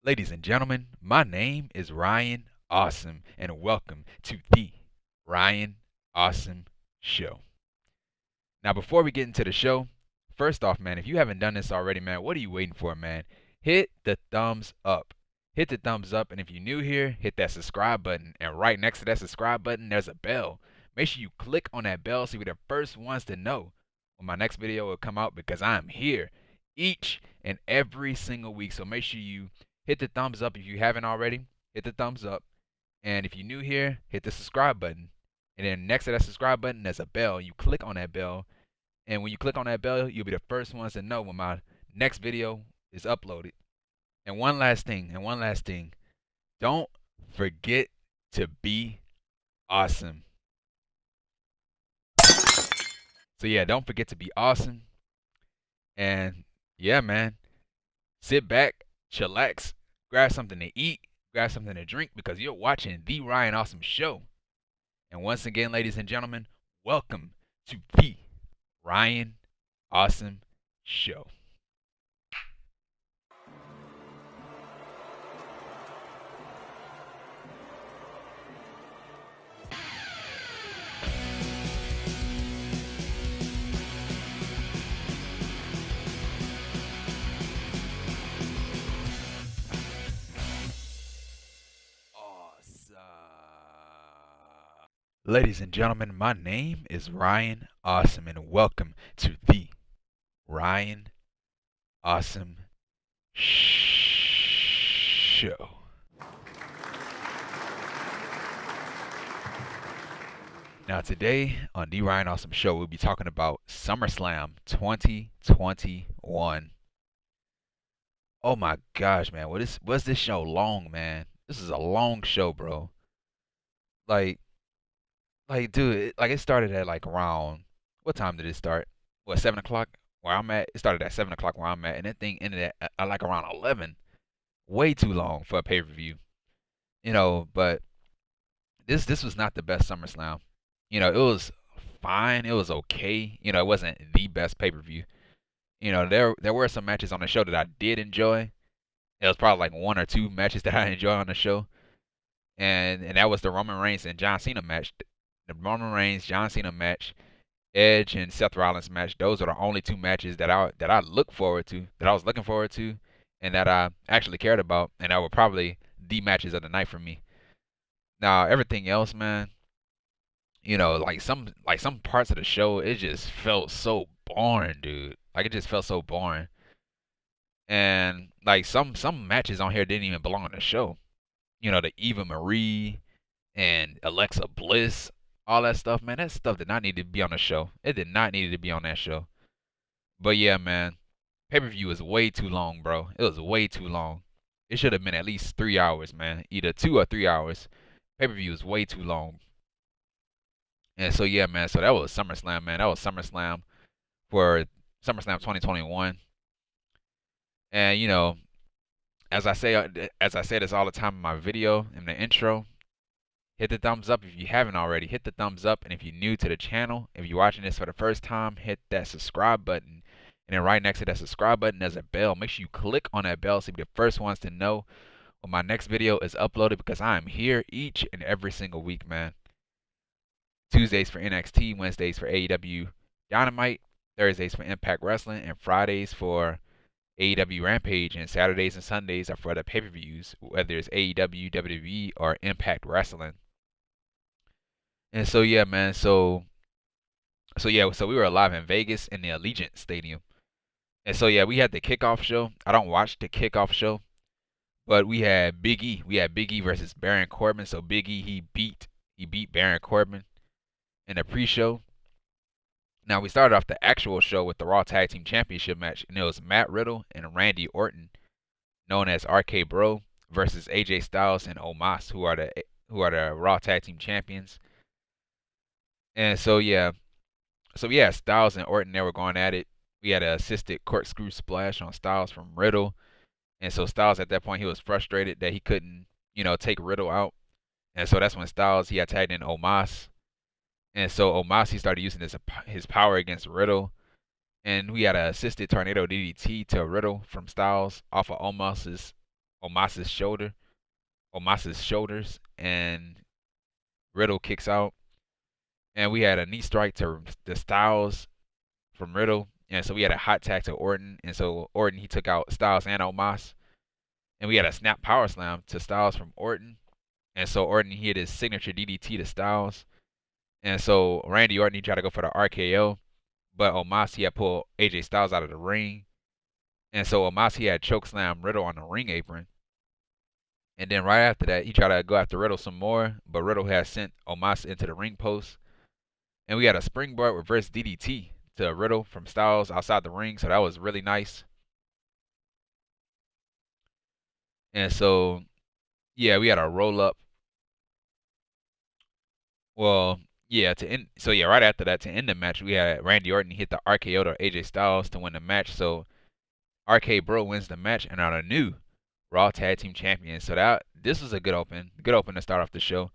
Ladies and gentlemen, my name is Ryan Awesome, and welcome to the Ryan Awesome Show. Now, before we get into the show, first off, man, if you haven't done this already, man, what are you waiting for, man? Hit the thumbs up. Hit the thumbs up, and if you're new here, hit that subscribe button. And right next to that subscribe button, there's a bell. Make sure you click on that bell so you're the first ones to know when my next video will come out because I'm here each and every single week. So make sure you hit the thumbs up if you haven't already. Hit the thumbs up. And if you're new here, hit the subscribe button. And then next to that subscribe button, there's a bell. You click on that bell. And when you click on that bell, you'll be the first ones to know when my next video is uploaded. And one last thing, don't forget to be awesome. So yeah, don't forget to be awesome. And yeah, man, sit back, chillax, grab something to eat, grab something to drink because you're watching the Ryan Awesome Show. And once again, ladies and gentlemen, welcome to the Ryan Awesome Show. Ladies and gentlemen, my name is Ryan Awesome, and welcome to the Ryan Awesome Show. Now, today on the Ryan Awesome Show, we'll be talking about SummerSlam 2021. Oh my gosh, man, was this show long, man? This is a long show, bro. Like, dude, it started at like around, what time did it start? What, 7 o'clock where I'm at? It started at 7 o'clock where I'm at, and that thing ended at like around 11. Way too long for a pay per view, But this was not the best SummerSlam. It was fine. It was okay. It wasn't the best pay per view. There were some matches on the show that I did enjoy. It was probably like one or two matches that I enjoyed on the show, and that was the Roman Reigns and John Cena match. The Roman Reigns John Cena match, Edge and Seth Rollins match. Those are the only two matches that I look forward to, that I was looking forward to, and that I actually cared about, and that were probably the matches of the night for me. Now everything else, man, like some parts of the show, it just felt so boring, dude. Like it just felt so boring. And like some matches on here didn't even belong on the show. The Eva Marie and Alexa Bliss, all that stuff, man. That stuff did not need to be on the show. It did not need to be on that show. But yeah, man, pay-per-view was way too long, bro. It was way too long. It should have been at least 3 hours, man. Either 2 or 3 hours. Pay-per-view was way too long. And so yeah, man. So that was SummerSlam, man. That was SummerSlam for SummerSlam 2021. And as I say this all the time in my video in the intro, hit the thumbs up if you haven't already. Hit the thumbs up, and if you're new to the channel, if you're watching this for the first time, hit that subscribe button. And then right next to that subscribe button, there's a bell. Make sure you click on that bell so you'll be the first ones to know when my next video is uploaded because I am here each and every single week, man. Tuesdays for NXT, Wednesdays for AEW Dynamite, Thursdays for Impact Wrestling, and Fridays for AEW Rampage, and Saturdays and Sundays are for the pay-per-views, whether it's AEW, WWE, or Impact Wrestling. And so yeah, man. So we were live in Vegas in the Allegiant Stadium. And so yeah, we had the kickoff show. I don't watch the kickoff show, but we had Big E. We had Big E versus Baron Corbin. So Big E he beat Baron Corbin in the pre-show. Now we started off the actual show with the Raw Tag Team Championship match, and it was Matt Riddle and Randy Orton, known as RK Bro, versus AJ Styles and Omos, who are the Raw Tag Team Champions. And so yeah, Styles and Orton, they were going at it. We had an assisted corkscrew splash on Styles from Riddle, and so Styles at that point he was frustrated that he couldn't, take Riddle out, and so that's when Styles he had tagged in Omos. And so Omos he started using his power against Riddle, and we had an assisted tornado DDT to Riddle from Styles off of Omos's Omos's shoulders, and Riddle kicks out. And we had a knee strike to the Styles from Riddle. And so we had a hot tag to Orton. And so Orton, he took out Styles and Omos. And we had a snap power slam to Styles from Orton. And so Orton, he hit his signature DDT to Styles. And so Randy Orton, he tried to go for the RKO. But Omos, he had pulled AJ Styles out of the ring. And so Omos, he had chokeslam Riddle on the ring apron. And then right after that, he tried to go after Riddle some more. But Riddle had sent Omos into the ring post. And we had a springboard reverse DDT to Riddle from Styles outside the ring. So that was really nice. And so, yeah, we had a roll up. Well, yeah, right after that, to end the match, we had Randy Orton hit the RKO to AJ Styles to win the match. So RK Bro wins the match and are the new Raw Tag Team Champions. So this was a good open to start off the show.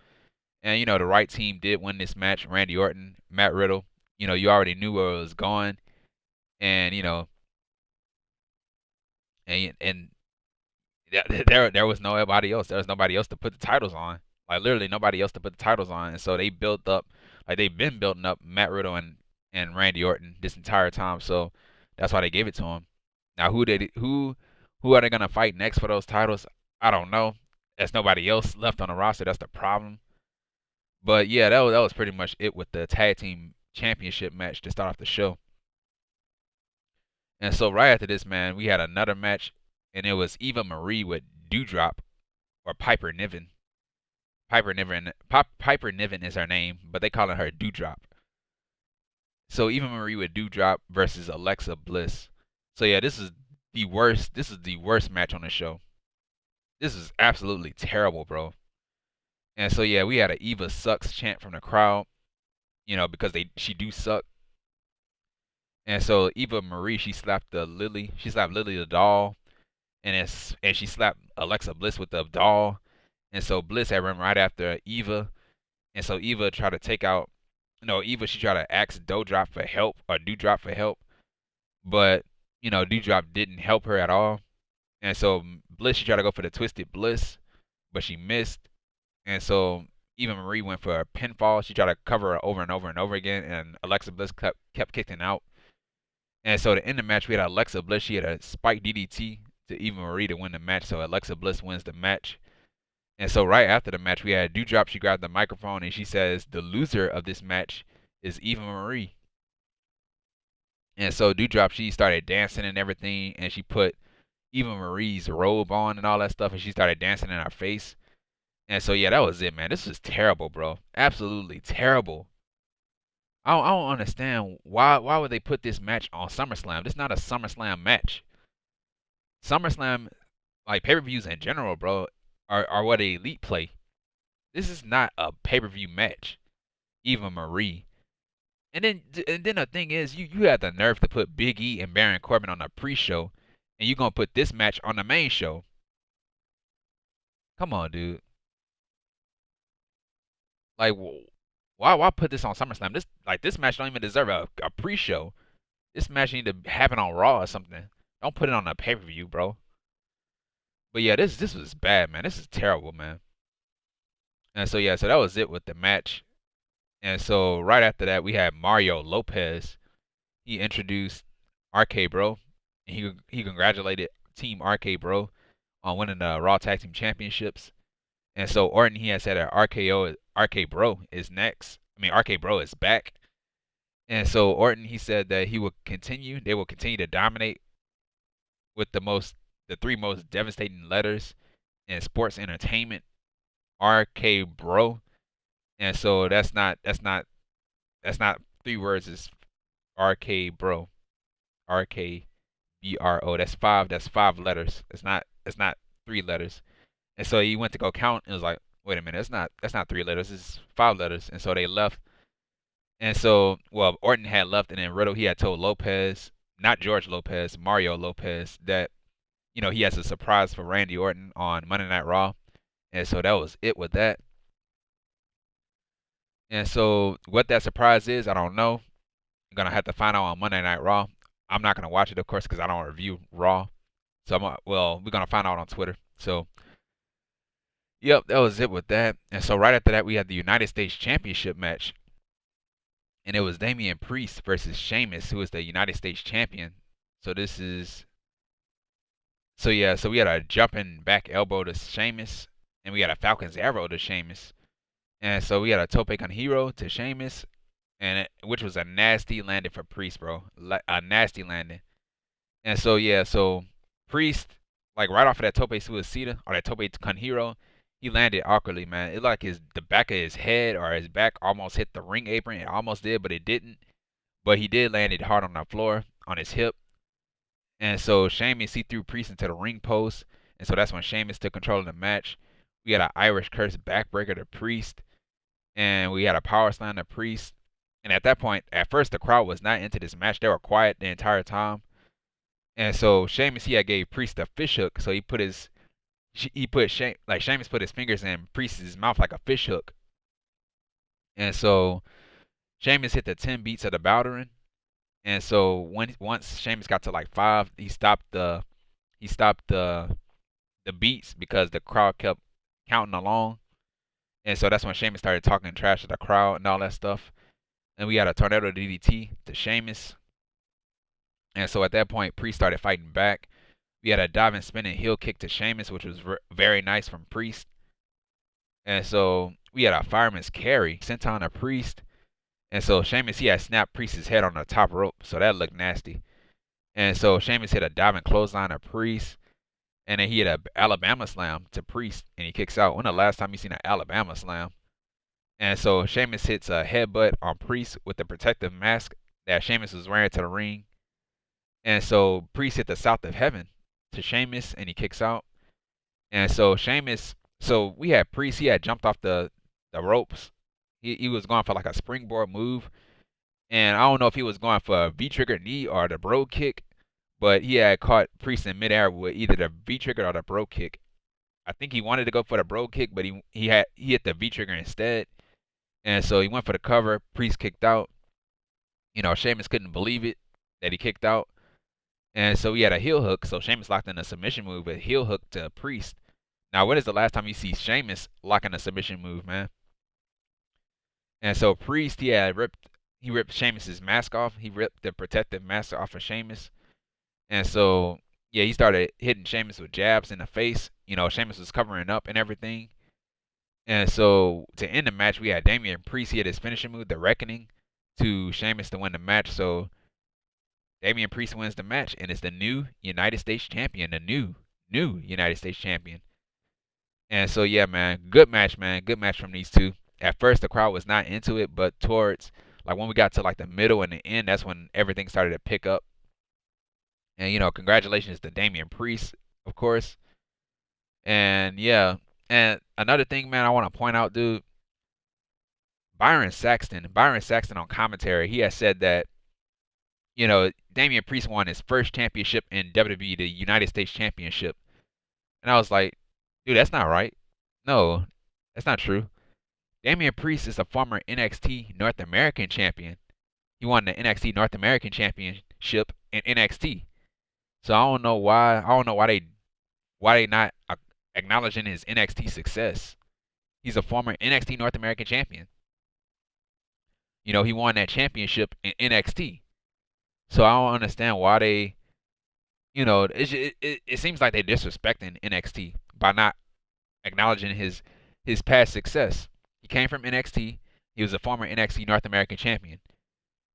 And the right team did win this match. Randy Orton, Matt Riddle. You already knew where it was going, and and there was nobody else. There was nobody else to put the titles on. Like literally nobody else to put the titles on. And so they built up, like they've been building up Matt Riddle and Randy Orton this entire time. So that's why they gave it to him. Now who are they gonna fight next for those titles? I don't know. There's nobody else left on the roster. That's the problem. But yeah, that was pretty much it with the tag team championship match to start off the show. And so right after this, man, we had another match, and it was Eva Marie with Doudrop or Piper Niven. Piper Niven is her name, but they call her Doudrop. So Eva Marie with Doudrop versus Alexa Bliss. So yeah, this is the worst. This is the worst match on the show. This is absolutely terrible, bro. And so yeah, we had a Eva sucks chant from the crowd, because she do suck. And so Eva Marie, she slapped Lily the doll, and she slapped Alexa Bliss with the doll. And so Bliss had run right after Eva, and so Eva tried to take out, she tried to ask Doudrop for help, but Doudrop didn't help her at all. And so Bliss, she tried to go for the Twisted Bliss, but she missed. And so Eva Marie went for a pinfall. She tried to cover her over and over and over again, and Alexa Bliss kept kicking out. And so to end the match, we had Alexa Bliss. She had a spike DDT to Eva Marie to win the match. So Alexa Bliss wins the match. And so right after the match, we had Doudrop. She grabbed the microphone and she says, the loser of this match is Eva Marie. And so Doudrop, she started dancing and everything, and she put Eva Marie's robe on and all that stuff, and she started dancing in our face. And so yeah, that was it, man. This was terrible, bro. Absolutely terrible. I don't understand why would they put this match on SummerSlam? This is not a SummerSlam match. SummerSlam, like pay-per-views in general, bro, are what the elite play. This is not a pay-per-view match. Eva Marie. And then the thing is, you had the nerve to put Big E and Baron Corbin on the pre-show, and you're gonna put this match on the main show. Come on, dude. Like, why put this on SummerSlam? This match don't even deserve a pre-show. This match need to happen on Raw or something. Don't put it on a pay-per-view, bro. But yeah, this was bad, man. This is terrible, man. And so yeah, so that was it with the match. And so right after that, we had Mario Lopez. He introduced RK Bro, and he congratulated Team RK Bro on winning the Raw Tag Team Championships. And so Orton, he had said that RK Bro is next. I mean, RK Bro is back. And so Orton, he said that they will continue to dominate with the three most devastating letters in sports entertainment, RK Bro. And so that's not 3 words, it's RK Bro. RKBRO. That's 5 letters. It's not 3 letters. And so he went to go count and was like, wait a minute, that's not 3 letters, it's 5 letters. And so they left. And so, well, Orton had left, and then Riddle, he had told Lopez, not George Lopez, Mario Lopez, that, he has a surprise for Randy Orton on Monday Night Raw. And so that was it with that. And so what that surprise is, I don't know. I'm going to have to find out on Monday Night Raw. I'm not going to watch it, of course, because I don't review Raw. So we're going to find out on Twitter. So, yep, that was it with that. And so right after that, we had the United States Championship match, and it was Damian Priest versus Sheamus, who is the United States champion. So this is so yeah, so we had a jumping back elbow to Sheamus, and we had a Falcon's arrow to Sheamus, and so we had a tope con hero to Sheamus, which was a nasty landing for Priest, bro, a nasty landing. And so yeah, so Priest, like right off of that tope suicida or that tope con hero, he landed awkwardly, man. It like the back of his head or his back almost hit the ring apron. It almost did, but it didn't. But he did land it hard on the floor on his hip. And so Sheamus, he threw Priest into the ring post. And so that's when Sheamus took control of the match. We had an Irish curse backbreaker to Priest. And we had a power slam to Priest. And at that point, at first the crowd was not into this match. They were quiet the entire time. And so Sheamus, he had gave Priest a fish hook. So Sheamus put his fingers in Priest's mouth like a fish hook. And so Sheamus hit the 10 beats of the Bowdering. And so once Sheamus got to like 5, he stopped the beats because the crowd kept counting along. And so that's when Sheamus started talking trash to the crowd and all that stuff. And we had a tornado DDT to Sheamus. And so at that point, Priest started fighting back. We had a diving spinning heel kick to Sheamus, which was very nice from Priest. And so we had a fireman's carry sent on a Priest. And so Sheamus, he had snapped Priest's head on the top rope. So that looked nasty. And so Sheamus hit a diving clothesline to Priest. And then he hit an Alabama slam to Priest. And he kicks out. When the last time you seen an Alabama slam? And so Sheamus hits a headbutt on Priest with the protective mask that Sheamus was wearing to the ring. And so Priest hit the South of Heaven to Sheamus, and he kicks out. And so Sheamus, so we had Priest, he had jumped off the ropes. He was going for like a springboard move. And I don't know if he was going for a V-trigger knee or the bro kick, but he had caught Priest in midair with either the V-trigger or the bro kick. I think he wanted to go for the bro kick, but he hit the V-trigger instead. And so he went for the cover. Priest kicked out. You know, Sheamus couldn't believe it that he kicked out. And so he had a heel hook. So Sheamus locked in a submission move, a heel hook to Priest. Now, when is the last time you see Sheamus locking a submission move, man? And so Priest, he ripped Sheamus's mask off. He ripped the protective mask off of Sheamus. And so, yeah, he started hitting Sheamus with jabs in the face. You know, Sheamus was covering up and everything. And so to end the match, we had Damian Priest. He had his finishing move, the Reckoning, to Sheamus to win the match. So Damian Priest wins the match, and it's the new United States champion, the new United States champion. And so, yeah, man, good match from these two. At first, the crowd was not into it, but towards, like, when we got to, like, the middle and the end, that's when everything started to pick up. And, you know, congratulations to Damian Priest, of course. And, yeah. And another thing, man, I want to point out, dude, Byron Saxton on commentary, he has said that, you know, Damian Priest won his first championship in WWE, the United States Championship. And I was like, dude, that's not right. No, that's not true. Damian Priest is a former NXT North American champion. He won the NXT North American Championship in NXT. So I don't know why they not acknowledging his NXT success. He's a former NXT North American champion. You know, he won that championship in NXT. So I don't understand why they, you know, it seems like they're disrespecting NXT by not acknowledging his past success. He came from NXT. He was a former NXT North American champion.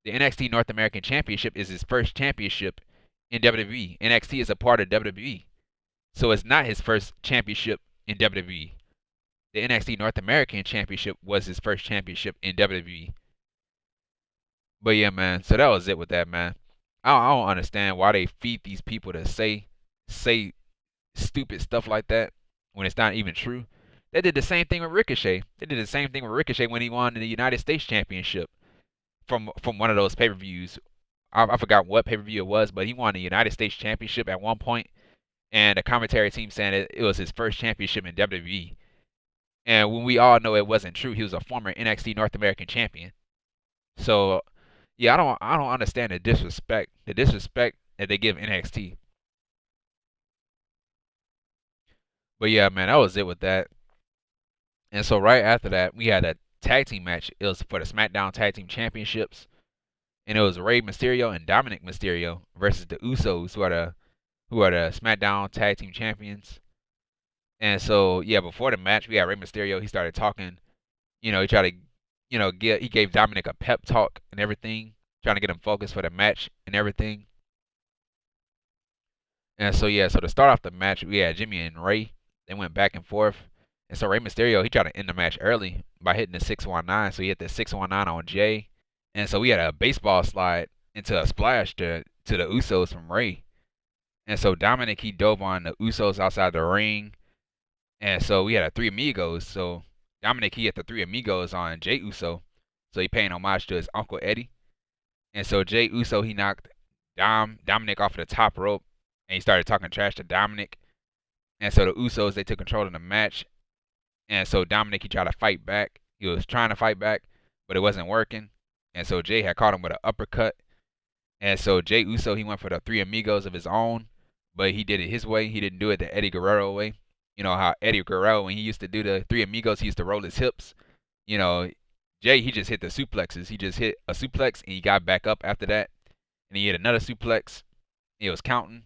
The NXT North American Championship is his first championship in WWE. NXT is a part of WWE. So it's not his first championship in WWE. The NXT North American Championship was his first championship in WWE. But yeah, man. So that was it with that, man. I don't understand why they feed these people to say stupid stuff like that when it's not even true. They did the same thing with Ricochet. They did the same thing with Ricochet when he won the United States Championship from one of those pay-per-views. I forgot what pay-per-view it was, but he won the United States Championship at one point, and the commentary team saying it was his first championship in WWE. And when we all know it wasn't true, he was a former NXT North American champion. So, yeah, I don't understand the disrespect that they give NXT. But yeah, man, that was it with that. And so right after that, we had a tag team match. It was for the SmackDown Tag Team Championships, and it was Rey Mysterio and Dominik Mysterio versus the Usos, who are the SmackDown Tag Team Champions. And so yeah, before the match, we had Rey Mysterio. He started talking. He tried to, he gave Dominik a pep talk and everything, trying to get him focused for the match and everything. And so yeah, so to start off the match, we had Jimmy and Rey. They went back and forth. And so Rey Mysterio, he tried to end the match early by hitting the 619. So he hit the 619 on Jay. And so we had a baseball slide into a splash to the Usos from Rey. And so Dominik, he dove on the Usos outside the ring. And so we had a Three Amigos. So Dominik, he hit the Three Amigos on Jay Uso. So he paying homage to his Uncle Eddie. And so Jay Uso, he knocked Dominik off of the top rope. And he started talking trash to Dominik. And so the Usos, they took control of the match. And so Dominik, he tried to fight back. He was trying to fight back, but it wasn't working. And so Jay had caught him with an uppercut. And so Jay Uso, he went for the Three Amigos of his own, but he did it his way. He didn't do it the Eddie Guerrero way. You know how Eddie Guerrero, when he used to do the Three Amigos, he used to roll his hips. Jay, he just hit the suplexes. He just hit a suplex, and he got back up after that. And he hit another suplex. He was counting,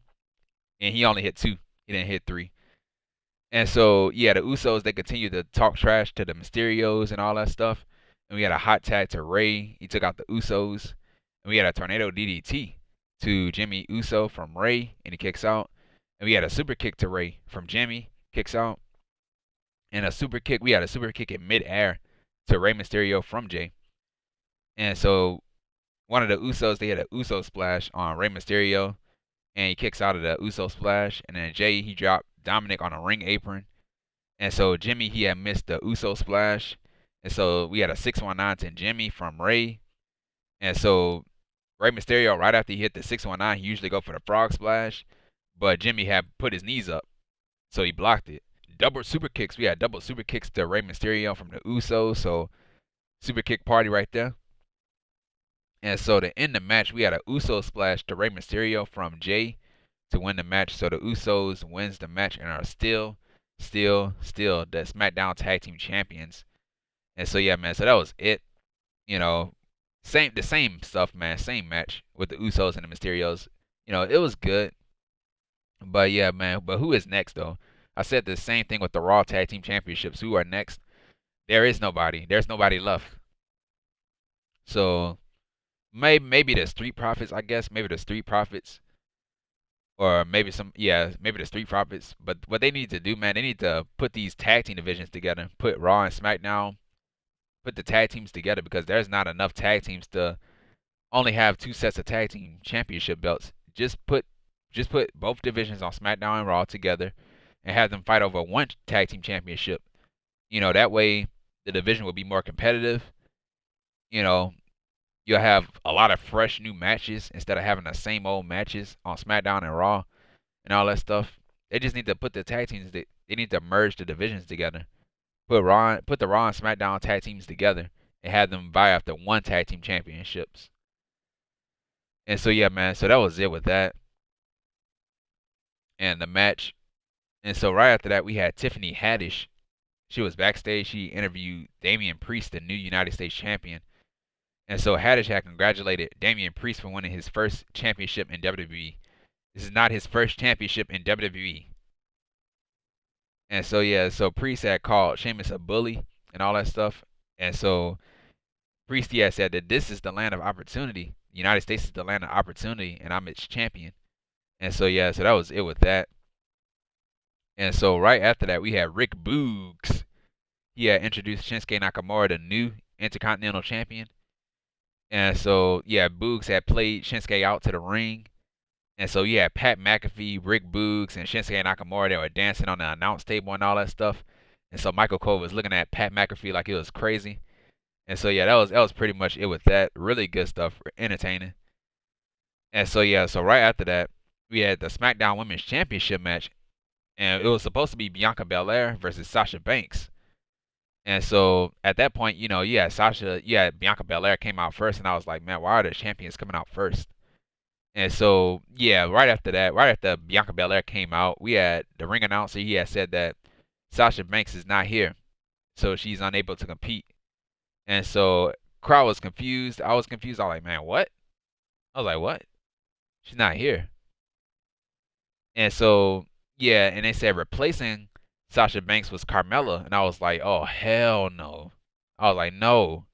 and he only hit 2. He didn't hit 3. And so, yeah, the Usos, they continued to talk trash to the Mysterios and all that stuff. And we had a hot tag to Rey. He took out the Usos. And we had a tornado DDT to Jimmy Uso from Rey, and he kicks out. And we had a super kick to Rey from Jimmy, kicks out. And we had a super kick in midair to Rey Mysterio from Jay. And so one of the Usos, they had a Uso splash on Rey Mysterio, and he kicks out of the Uso splash. And then Jay, he dropped Dominik on a ring apron. And so Jimmy, he had missed the Uso splash. And so we had a 619 to Jimmy from Rey. And so Rey Mysterio, right after he hit the 619, he usually go for the frog splash. But Jimmy had put his knees up, so he blocked it. Double super kicks. We had double super kicks to Rey Mysterio from the Usos. So super kick party right there. And so to end the match, we had a Uso splash to Rey Mysterio from Jay to win the match. So the Usos wins the match and are still the SmackDown Tag Team Champions. And so yeah, man. So that was it. The same stuff, man. Same match with the Usos and the Mysterios. It was good. But yeah, man. But who is next though? I said the same thing with the Raw Tag Team Championships. Who are next? There is nobody. There's nobody left. So maybe the Street Profits, I guess. Maybe the Street Profits. Or maybe maybe the Street Profits. But what they need to do, man, they need to put these tag team divisions together. Put Raw and SmackDown. Put the tag teams together, because there's not enough tag teams to only have 2 sets of tag team championship belts. Just put both divisions on SmackDown and Raw together and have them fight over one tag team championship. That way the division will be more competitive. You'll have a lot of fresh new matches instead of having the same old matches on SmackDown and Raw and all that stuff. They just need to put the tag teams, they need to merge the divisions together. Put the Raw and SmackDown tag teams together and have them vie after one tag team championships. And so yeah, man, so that was it with that. And the match. And so right after that, we had Tiffany Haddish. She was backstage. She interviewed Damian Priest, the new United States champion. And so Haddish had congratulated Damian Priest for winning his first championship in WWE. This is not his first championship in WWE. And so yeah, so Priest had called Sheamus a bully and all that stuff. And so Priest, he had said that this is the land of opportunity. The United States is the land of opportunity, and I'm its champion. And so yeah, so that was it with that. And so right after that, we had Rick Boogs. He had introduced Shinsuke Nakamura, the new Intercontinental Champion. And so yeah, Boogs had played Shinsuke out to the ring. And so yeah, Pat McAfee, Rick Boogs, and Shinsuke Nakamura, they were dancing on the announce table and all that stuff. And so Michael Cole was looking at Pat McAfee like it was crazy. And so yeah, that was pretty much it with that. Really good stuff, entertaining. And so yeah, so right after that, we had the SmackDown Women's Championship match, and it was supposed to be Bianca Belair versus Sasha Banks. And so at that point, Bianca Belair came out first, and I was like, man, why are the champions coming out first? And so yeah, right after that, right after Bianca Belair came out, we had the ring announcer. He had said that Sasha Banks is not here, so she's unable to compete. And so crowd was confused. I was confused. I was like, man, what? I was like, what? She's not here. And so yeah, and they said replacing Sasha Banks was Carmella, and I was like, oh hell no. I was like, no.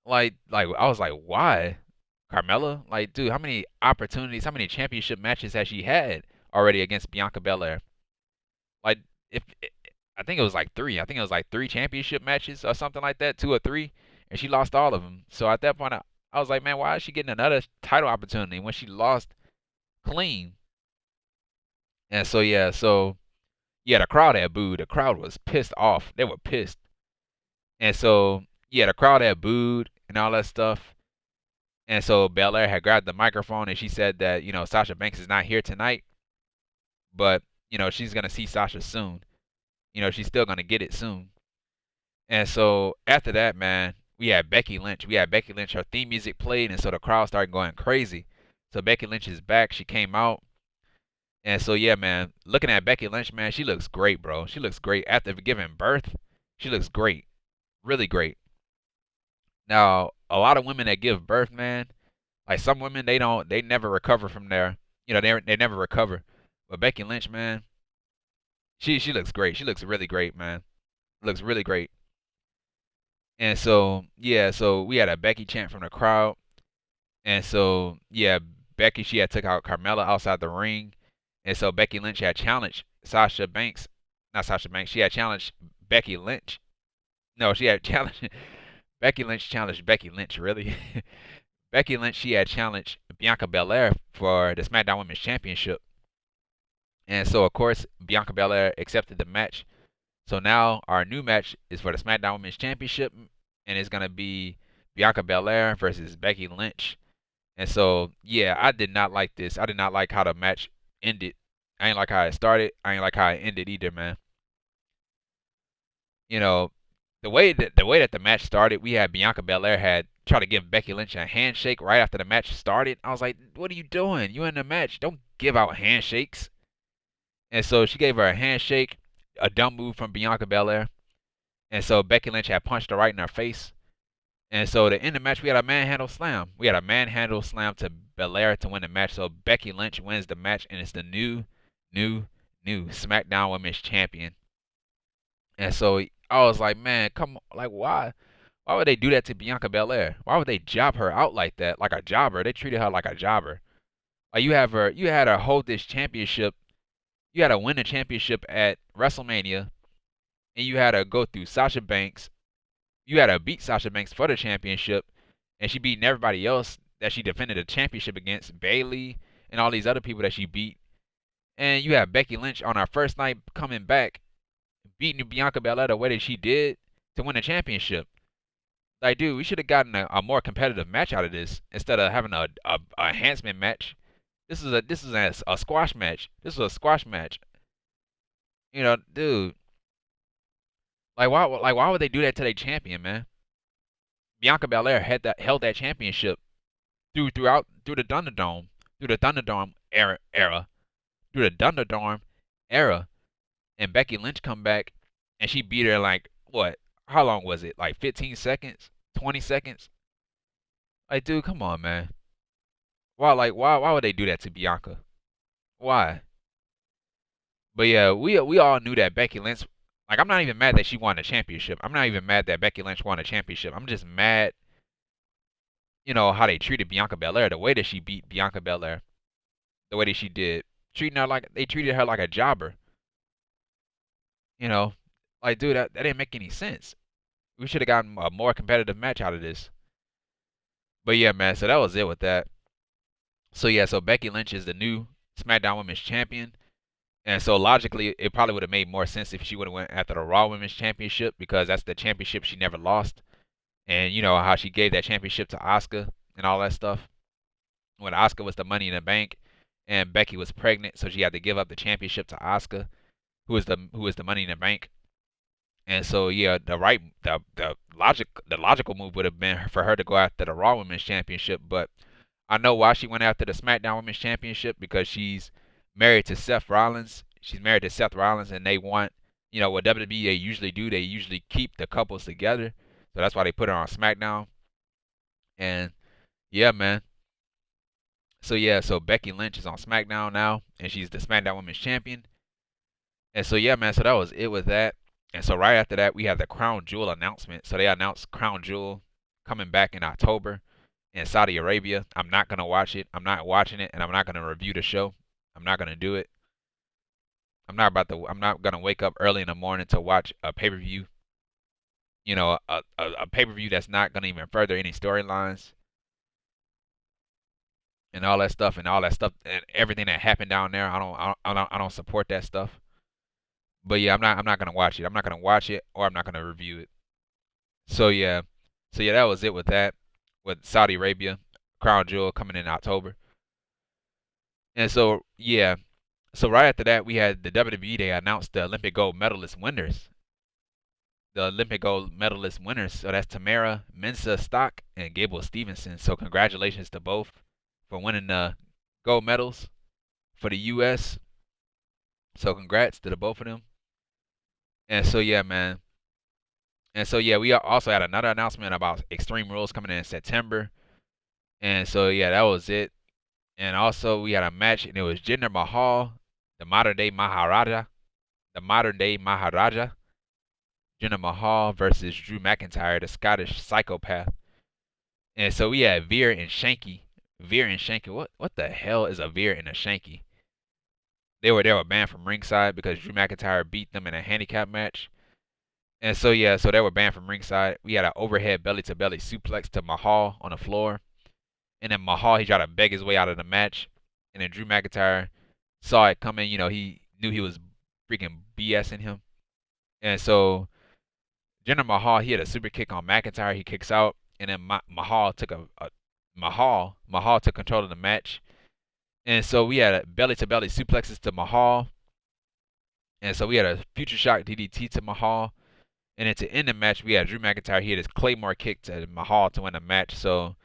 Like I was like, why? Carmella? Like, dude, how many opportunities, how many championship matches has she had already against Bianca Belair? Like, if I think it was like three. I think it was like three championship matches or something like that, two or three, and she lost all of them. So at that point, I was like, man, why is she getting another title opportunity when she lost clean? And so yeah, the crowd had booed. The crowd was pissed off. They were pissed. And so yeah, the crowd had booed and all that stuff. And so Belair had grabbed the microphone and she said that, Sasha Banks is not here tonight, but, she's going to see Sasha soon. She's still going to get it soon. And so after that, man, we had Becky Lynch. Her theme music played, and so the crowd started going crazy. So Becky Lynch is back. She came out. And so, yeah, man, looking at Becky Lynch, man, she looks great, bro. She looks great. After giving birth, she looks great. Really great. Now, a lot of women that give birth, man, like some women, they never recover from there. They never recover. But Becky Lynch, man, she looks great. She looks really great, man. Looks really great. And so, yeah, so we had a Becky chant from the crowd. And so, yeah, Becky, she had took out Carmella outside the ring. And so Becky Lynch had challenged Sasha Banks. Not Sasha Banks. She had challenged Becky Lynch. No, she had challenged Becky Lynch challenged Becky Lynch, really. Becky Lynch, she had challenged Bianca Belair for the SmackDown Women's Championship. And so, of course, Bianca Belair accepted the match. So now our new match is for the SmackDown Women's Championship, and it's going to be Bianca Belair versus Becky Lynch. And so, yeah, I did not like this. I did not like how the match ended. I ain't like how it started. I ain't like how it ended either, man. The way that the match started, we had Bianca Belair had tried to give Becky Lynch a handshake right after the match started. I was like, what are you doing? You in the match. Don't give out handshakes. And so she gave her a handshake, a dumb move from Bianca Belair. And so Becky Lynch had punched her right in her face. And so to end the match, we had a manhandle slam. We had a manhandle slam to Belair to win the match. So Becky Lynch wins the match, and it's the new SmackDown Women's Champion. And so I was like, man, come on, like why? Why would they do that to Bianca Belair? Why would they job her out like that, like a jobber? They treated her like a jobber. Like you had her hold this championship. You had to win the championship at WrestleMania, and you had to go through Sasha Banks. You had to beat Sasha Banks for the championship, and she beating everybody else that she defended the championship against, Bayley and all these other people that she beat. And you have Becky Lynch on her first night coming back, beating Bianca Belair the way that she did to win the championship. Like, dude, we should have gotten a more competitive match out of this instead of having a enhancement match. This is a squash match. This is a squash match. Dude. Like why would they do that to their champion, man? Bianca Belair held that championship through the Thunderdome, through the Thunderdome through the Thunderdome era, and Becky Lynch come back and she beat her like what? How long was it? Like 15 seconds, 20 seconds? Like, dude, come on, man. Why would they do that to Bianca? Why? But yeah, we all knew that Becky Lynch. Like, I'm not even mad that she won the championship. I'm not even mad that Becky Lynch won the championship. I'm just mad, how they treated Bianca Belair, the way that she beat Bianca Belair, the way that she did, they treated her like a jobber. Like, dude, that didn't make any sense. We should have gotten a more competitive match out of this. But yeah, man. So that was it with that. So yeah, so Becky Lynch is the new SmackDown Women's Champion. And so logically, it probably would have made more sense if she would have went after the Raw Women's Championship because that's the championship she never lost. And you know how she gave that championship to Asuka and all that stuff. When Asuka was the Money in the Bank and Becky was pregnant, so she had to give up the championship to Asuka, who is the Money in the Bank. And so yeah, the logical move would have been for her to go after the Raw Women's Championship, but I know why she went after the SmackDown Women's Championship because she's married to Seth Rollins. She's married to Seth Rollins, and they want, You know what WWE they usually do, they usually keep the couples together, so that's why they put her on SmackDown. And yeah, man. So yeah, so Becky Lynch is on SmackDown now, and she's the SmackDown Women's Champion. And so yeah, man. So that was it with that. And so right after that, we had the Crown Jewel announcement. So they announced Crown Jewel coming back in October in Saudi Arabia. I'm not gonna watch it. I'm not watching it, and I'm not gonna review the show. I'm not gonna do it. I'm not gonna wake up early in the morning to watch a pay per view. You know, a pay per view that's not gonna even further any storylines and all that stuff and everything that happened down there. I don't support that stuff. But yeah, I'm not gonna watch it. I'm not gonna watch it or I'm not gonna review it. So yeah, that was it with that, with Saudi Arabia, Crown Jewel coming in October. And so yeah, so right after that we had the WWE. They announced the Olympic gold medalist winners. The Olympic gold medalist winners. So that's Tamara Mensah Stock and Gable Stevenson. So congratulations to both for winning the gold medals for the U.S. So congrats to the both of them. And so yeah, man. And so yeah, we also had another announcement about Extreme Rules coming in September. And so yeah, that was it. And also we had a match, and it was Jinder Mahal, the modern day Maharaja, Jinder Mahal versus Drew McIntyre, the Scottish psychopath. And so we had Veer and Shanky. What the hell is a Veer and a Shanky? They were banned from ringside because Drew McIntyre beat them in a handicap match. And so yeah, so they were banned from ringside. We had an overhead belly to belly suplex to Mahal on the floor. And then Mahal, he tried to beg his way out of the match. And then Drew McIntyre saw it coming. You know, he knew he was freaking BSing him. And so Jinder Mahal, he had a super kick on McIntyre. He kicks out. And then Mahal took Mahal took control of the match. And so we had a belly to belly suplexes to Mahal. And so we had a future shock DDT to Mahal. And then to end the match, we had Drew McIntyre. He had his Claymore kick to Mahal to win the match. So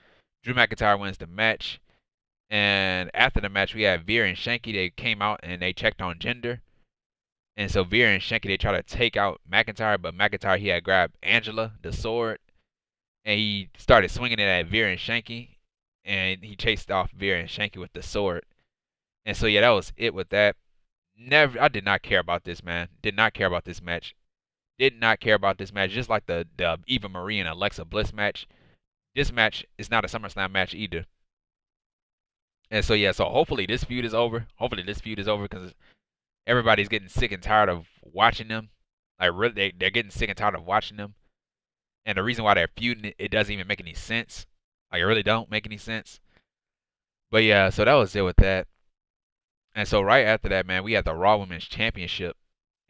Drew McIntyre wins the match. And after the match, we had Veer and Shanky. They came out and they checked on Jinder. And so Veer and Shanky, they tried to take out McIntyre. But McIntyre, he had grabbed Angela, the sword. And he started swinging it at Veer and Shanky. And he chased off Veer and Shanky with the sword. And so, yeah, that was it with that. I did not care about this, man. Did not care about this match. Did not care about this match. Just like the Eva Marie and Alexa Bliss match. This match is not a SummerSlam match either. And so yeah, so hopefully this feud is over. Hopefully this feud is over because everybody's getting sick and tired of watching them. Like really, they're getting sick and tired of watching them. And the reason why they're feuding, it doesn't even make any sense. Like it really don't make any sense. But yeah, so that was it with that. And so right after that, man, we had the Raw Women's Championship,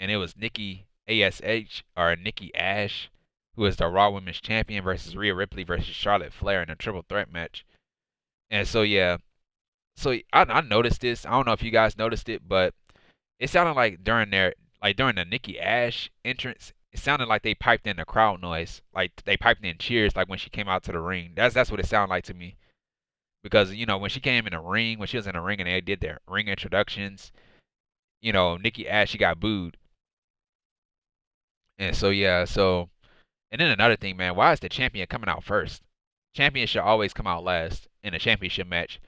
and it was Nikki A.S.H. or Nikki A.S.H., who is the Raw Women's Champion versus Rhea Ripley versus Charlotte Flair in a triple threat match. And so yeah, so I noticed this. I don't know if you guys noticed it, but it sounded like during the Nikki A.S.H. entrance, it sounded like they piped in the crowd noise, like they piped in cheers, like when she came out to the ring. That's what it sounded like to me. Because you know when she came in the ring, when she was in the ring and they did their ring introductions, you know Nikki A.S.H. she got booed. And so yeah, and then another thing, man, why is the champion coming out first? Champion should always come out last in a championship match.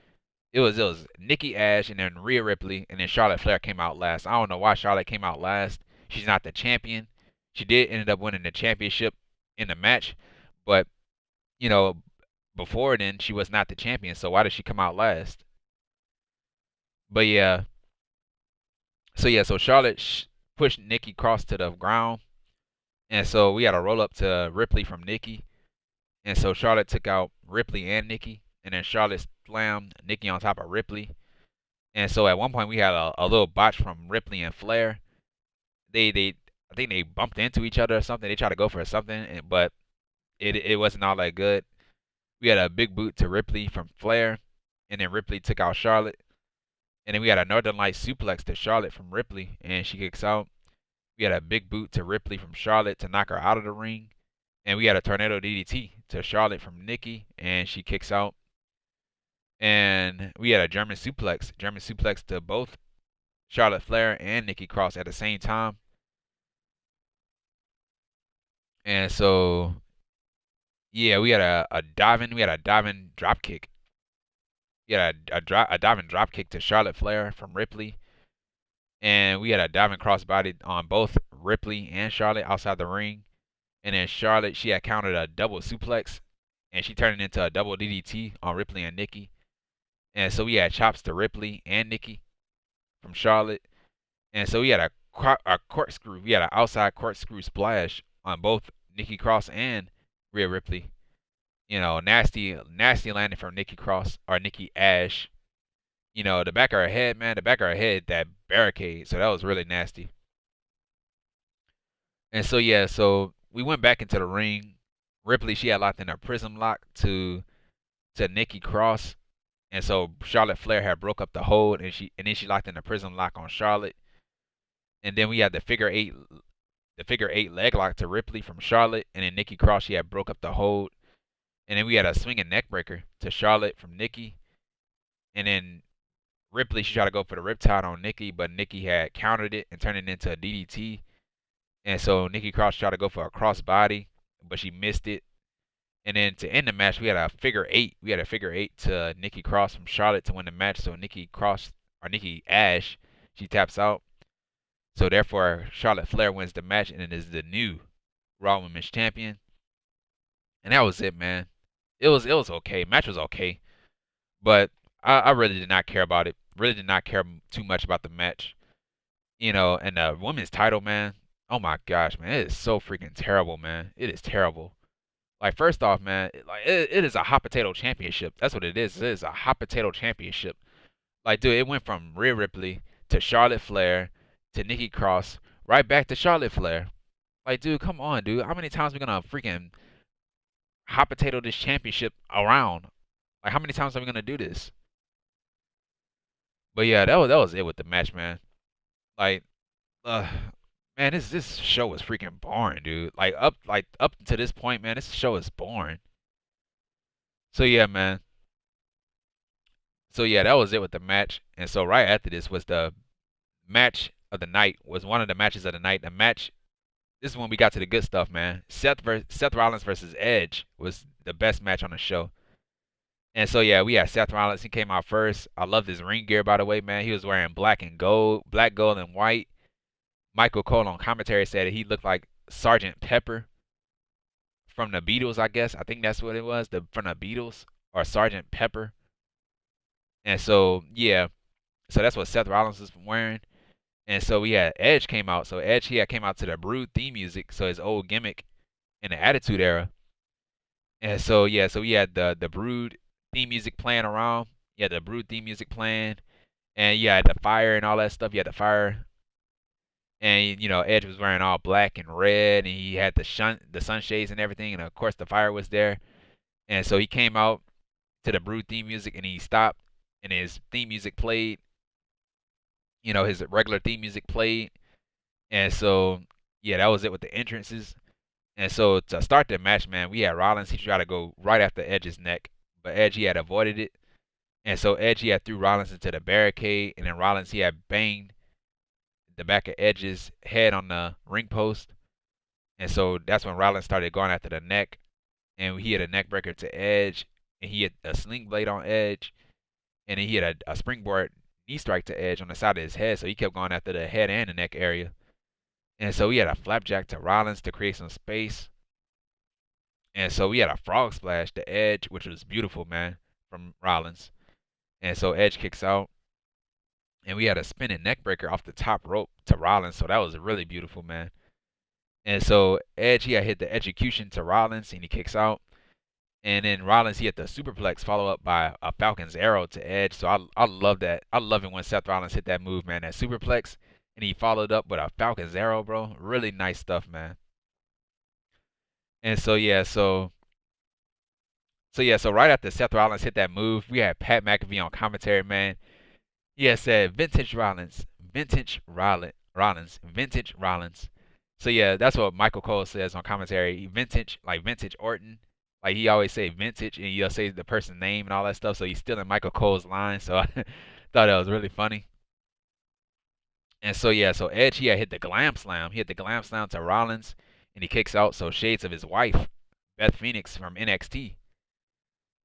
It was Nikki A.S.H. and then Rhea Ripley and then Charlotte Flair came out last. I don't know why Charlotte came out last. She's not the champion. She did end up winning the championship in the match, but you know before then she was not the champion. So why did she come out last? But yeah, so Charlotte pushed Nikki across to the ground, and so we had a roll up to Ripley from Nikki, and so Charlotte took out Ripley and Nikki, and then Charlotte slammed Nikki on top of Ripley. And so at one point we had a little botch from Ripley and Flair. I think they bumped into each other or something. They tried to go for something, but it wasn't all that good. We had a big boot to Ripley from Flair, and then Ripley took out Charlotte. And then we had a Northern Light suplex to Charlotte from Ripley, and she kicks out. We had a big boot to Ripley from Charlotte to knock her out of the ring. And we had a Tornado DDT to Charlotte from Nikki, and she kicks out. And we had a German suplex to both Charlotte Flair and Nikki Cross at the same time. And so yeah, we had a diving drop kick. We had a diving drop kick to Charlotte Flair from Ripley, and we had a diving crossbody on both Ripley and Charlotte outside the ring. And then Charlotte, she had countered a double suplex, and she turned it into a double DDT on Ripley and Nikki. And so we had chops to Ripley and Nikki from Charlotte. And so we had a corkscrew. We had an outside corkscrew splash on both Nikki Cross and Rhea Ripley. You know, nasty landing from Nikki Cross or Nikki A.S.H. You know, the back of her head, man, the back of her head, that barricade. So that was really nasty. And so yeah, so we went back into the ring. Ripley, she had locked in a prism lock to Nikki Cross, and so Charlotte Flair had broke up the hold, and then she locked in a prism lock on Charlotte, and then we had the figure eight leg lock to Ripley from Charlotte, and then Nikki Cross, she had broke up the hold, and then we had a swinging neck breaker to Charlotte from Nikki, and then Ripley, she tried to go for the riptide on Nikki, but Nikki had countered it and turned it into a DDT. And so Nikki Cross tried to go for a crossbody, but she missed it. And then to end the match, we had a figure eight. We had a figure eight to Nikki Cross from Charlotte to win the match. So Nikki Cross or Nikki A.S.H, she taps out. So therefore, Charlotte Flair wins the match and is the new Raw Women's Champion. And that was it, man. It was okay. Match was okay, but I really did not care about it. Really did not care too much about the match. You know, and the women's title, man. Oh my gosh, man, it is so freaking terrible, man. It is terrible. Like first off, man, it is a hot potato championship. That's what it is. It is a hot potato championship. Like, dude, it went from Rhea Ripley to Charlotte Flair to Nikki Cross, right back to Charlotte Flair. Like, dude, come on, dude. How many times are we gonna freaking hot potato this championship around? Like, how many times are we gonna do this? But yeah, that was it with the match, man. Like, uh, man, this show is freaking boring, dude. Like up to this point, man, this show is boring. So yeah, man. So yeah, that was it with the match. And so right after this was the match of the night. Was one of the matches of the night. The match. This is when we got to the good stuff, man. Seth Rollins versus Edge was the best match on the show. And so yeah, we had Seth Rollins. He came out first. I love his ring gear, by the way, man. He was wearing black, gold, and white. Michael Cole on commentary said he looked like Sergeant Pepper from the Beatles, I guess. I think that's what it was, from the Beatles or Sergeant Pepper. And so yeah, so that's what Seth Rollins was wearing. And so we had Edge came out. So Edge he had came out to the Brood theme music, so his old gimmick in the Attitude Era. And so yeah, so we had the Brood theme music playing around. You had the Brood theme music playing, and you had the fire and all that stuff. You had the fire, and you know Edge was wearing all black and red, and he had the sunshades and everything, and of course the fire was there. And so he came out to the Brood theme music, and he stopped, and his theme music played. You know, his regular theme music played, and so yeah, that was it with the entrances. And so to start the match, man, we had Rollins. He tried to go right after Edge's neck, but Edge he had avoided it. And so Edge he had threw Rollins into the barricade, and then Rollins he had banged the back of Edge's head on the ring post. And so that's when Rollins started going after the neck, and he had a neck breaker to Edge, and he had a sling blade on Edge, and then he had a springboard knee strike to Edge on the side of his head. So he kept going after the head and the neck area. And so he had a flapjack to Rollins to create some space. And so we had a frog splash to Edge, which was beautiful, man, from Rollins. And so Edge kicks out. And we had a spinning neck breaker off the top rope to Rollins. So that was really beautiful, man. And so Edge, he had hit the execution to Rollins, and he kicks out. And then Rollins, he had the superplex follow up by a Falcon's Arrow to Edge. So I love that. I love it when Seth Rollins hit that move, man, that superplex. And he followed up with a Falcon's Arrow, bro. Really nice stuff, man. And so yeah, so right after Seth Rollins hit that move, we had Pat McAfee on commentary, man. He had said vintage Rollins, vintage Rollins. So yeah, that's what Michael Cole says on commentary. Vintage, like vintage Orton. Like he always say vintage, and he'll say the person's name and all that stuff. So he's stealing Michael Cole's line. So I thought that was really funny. And so yeah, so Edge he had hit the glam slam. He hit the glam slam to Rollins, and he kicks out. So shades of his wife, Beth Phoenix from NXT.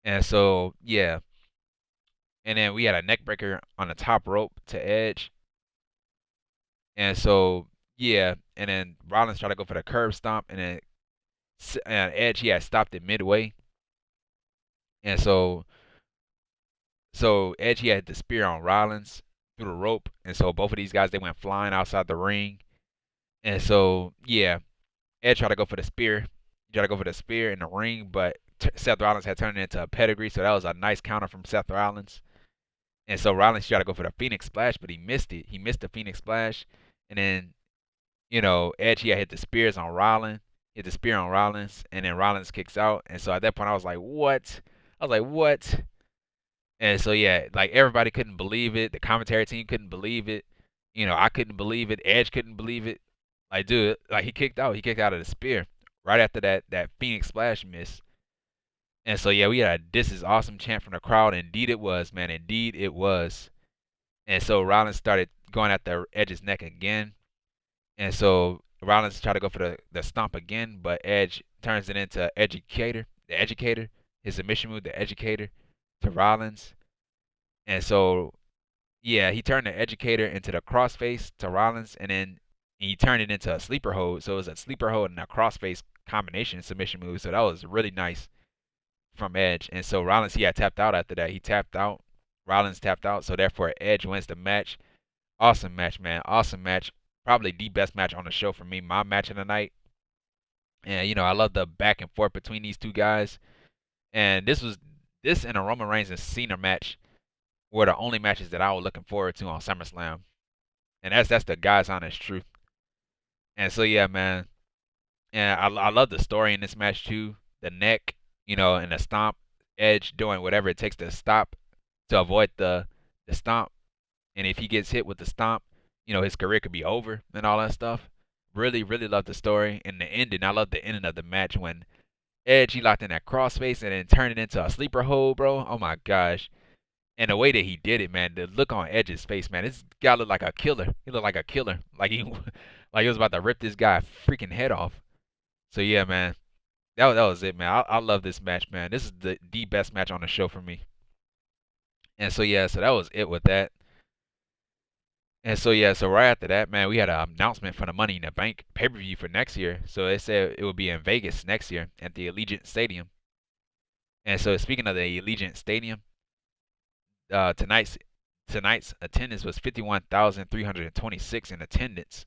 And so yeah, and then we had a neck breaker on the top rope to Edge. And so yeah, and then Rollins tried to go for the curb stomp, and then Edge he had stopped it midway. And so Edge he had the spear on Rollins through the rope, and so both of these guys they went flying outside the ring. And so yeah, Edge tried to go for the spear. He tried to go for the spear in the ring, but Seth Rollins had turned it into a pedigree, so that was a nice counter from Seth Rollins. And so Rollins tried to go for the Phoenix Splash, but he missed it. He missed the Phoenix Splash, and then Edge he had hit the spears on Rollins, hit the spear on Rollins, and then Rollins kicks out. And so at that point I was like, what? I was like, what? And so yeah, like everybody couldn't believe it. The commentary team couldn't believe it. I couldn't believe it. Edge couldn't believe it. Like, dude, like he kicked out. He kicked out of the spear right after that Phoenix Splash miss. And so yeah, we had a "This is awesome" chant from the crowd. Indeed it was, man. Indeed it was. And so Rollins started going at the Edge's neck again. And so Rollins tried to go for the stomp again, but Edge turns it into the educator, his submission move, the educator, to Rollins. And so yeah, he turned the educator into the crossface to Rollins, and then he turned it into a sleeper hold. So it was a sleeper hold and a crossface combination submission move. So that was really nice from Edge. And so Rollins he had tapped out after that. He tapped out. Rollins tapped out. So therefore Edge wins the match. Awesome match, man. Awesome match. Probably the best match on the show for me. My match of the night. And I love the back and forth between these two guys. And this and a Roman Reigns and Cena match were the only matches that I was looking forward to on SummerSlam. And that's the guy's honest truth. And so yeah, man. And I love the story in this match too. The neck, and the stomp. Edge doing whatever it takes to stop, to avoid the stomp. And if he gets hit with the stomp, his career could be over and all that stuff. Really, really love the story. And the ending, I love the ending of the match when Edge he locked in that crossface and then turned it into a sleeper hold, bro. Oh my gosh. And the way that he did it, man, the look on Edge's face, man, this guy looked like a killer. He looked like a killer. Like he like he was about to rip this guy freaking head off. So yeah, man. That was it, man. I love this match, man. This is the best match on the show for me. And so yeah, so that was it with that. And so yeah, so right after that, man, we had an announcement for the Money in the Bank pay-per-view for next year. So they said it would be in Vegas next year at the Allegiant Stadium. And so speaking of the Allegiant Stadium, tonight's attendance was 51,326 in attendance.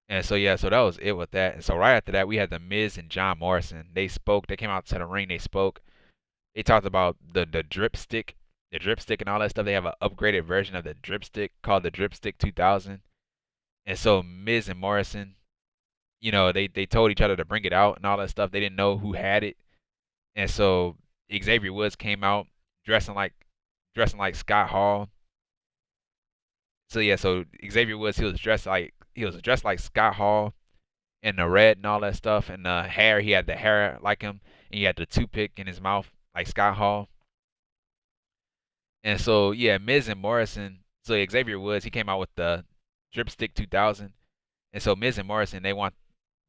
And so yeah, so that was it with that. And so right after that, we had the Miz and John Morrison. They spoke. They came out to the ring. They spoke. They talked about the drip stick, and all that stuff. They have an upgraded version of the drip stick called the Drip Stick 2000. And so Miz and Morrison, they told each other to bring it out and all that stuff. They didn't know who had it. And so Xavier Woods came out dressing like Scott Hall. So yeah, so Xavier Woods he was dressed like Scott Hall in the red and all that stuff, and the hair he had the hair like him, and he had the toothpick in his mouth like Scott Hall. And so yeah, Miz and Morrison. So Xavier Woods he came out with the Dripstick 2000, and so Miz and Morrison they want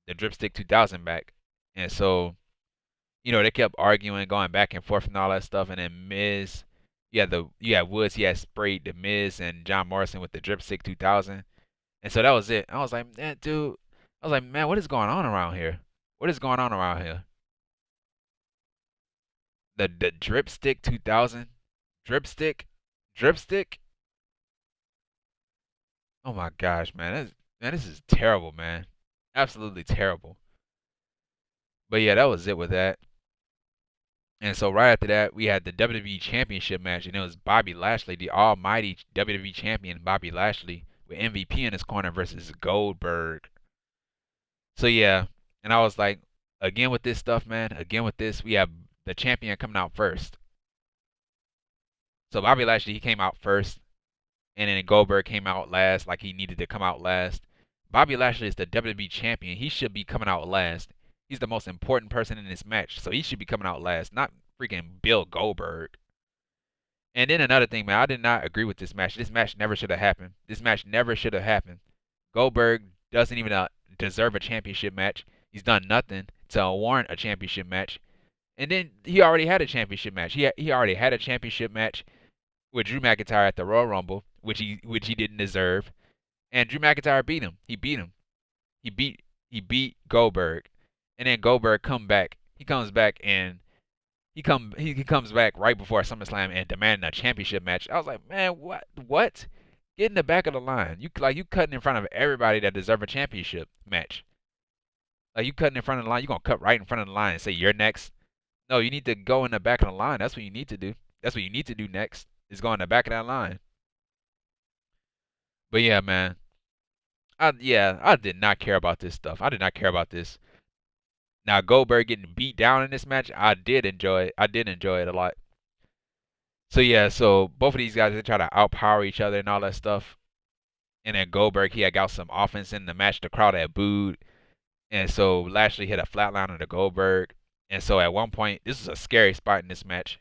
the Dripstick 2000 back, and so they kept arguing, going back and forth and all that stuff, and then Miz. You had Woods. He had sprayed the Miz and John Morrison with the Dripstick 2000, and so that was it. I was like, man, dude. I was like, man, what is going on around here? What is going on around here? The Dripstick 2000, Dripstick. Oh my gosh, man, this is terrible, man. Absolutely terrible. But yeah, that was it with that. And so right after that, we had the WWE Championship match, and it was Bobby Lashley, the almighty WWE Champion Bobby Lashley, with MVP in his corner versus Goldberg. So yeah, and I was like, again with this stuff, man. Again with this, we have the champion coming out first. So Bobby Lashley, he came out first, and then Goldberg came out last, like he needed to come out last. Bobby Lashley is the WWE Champion. He should be coming out last. He's the most important person in this match, so he should be coming out last, not freaking Bill Goldberg. And then another thing, man, I did not agree with this match. This match never should have happened. This match never should have happened. Goldberg doesn't even deserve a championship match. He's done nothing to warrant a championship match. And then he already had a championship match. He already had a championship match with Drew McIntyre at the Royal Rumble, which he didn't deserve. And Drew McIntyre beat him. He beat him. He beat Goldberg. And then Goldberg come back. He comes back and he comes back right before SummerSlam and demanding a championship match. I was like, man, what? Get in the back of the line. You cutting in front of everybody that deserve a championship match. Like you cutting in front of the line, you gonna cut right in front of the line and say you're next. No, you need to go in the back of the line. That's what you need to do. That's what you need to do next. Is go in the back of that line. But yeah, man. I did not care about this stuff. I did not care about this. Now Goldberg getting beat down in this match, I did enjoy it. I did enjoy it a lot. So yeah, so both of these guys they try to outpower each other and all that stuff. And then Goldberg he had got some offense in the match. The crowd had booed, and so Lashley hit a flatliner to Goldberg. And so at one point, this is a scary spot in this match.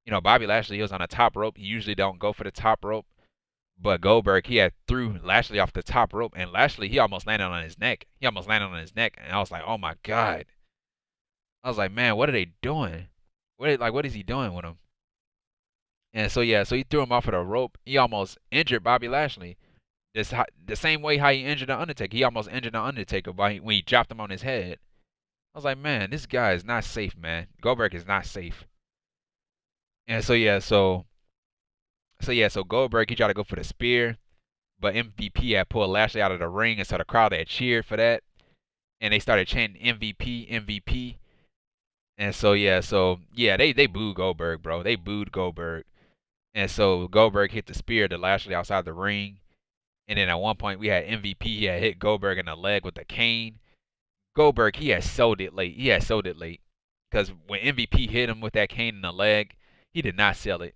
You know, Bobby Lashley he was on the top rope. He usually don't go for the top rope, but Goldberg he had threw Lashley off the top rope, and Lashley he almost landed on his neck. He almost landed on his neck, and I was like, oh my god. I was like, man, what are they doing? What is he doing with him? And so yeah, so he threw him off of the rope. He almost injured Bobby Lashley. The same way how he injured the Undertaker. He almost injured the Undertaker when he dropped him on his head. I was like, man, this guy is not safe, man. Goldberg is not safe. And so yeah, so Goldberg he tried to go for the spear, but MVP had pulled Lashley out of the ring, and so the crowd had cheered for that, and they started chanting MVP, MVP. And so yeah, they booed Goldberg, bro. They booed Goldberg. And so Goldberg hit the spear to Lashley outside the ring. And then at one point we had MVP. He had hit Goldberg in the leg with the cane. Goldberg, he had sold it late. Because when MVP hit him with that cane in the leg, he did not sell it.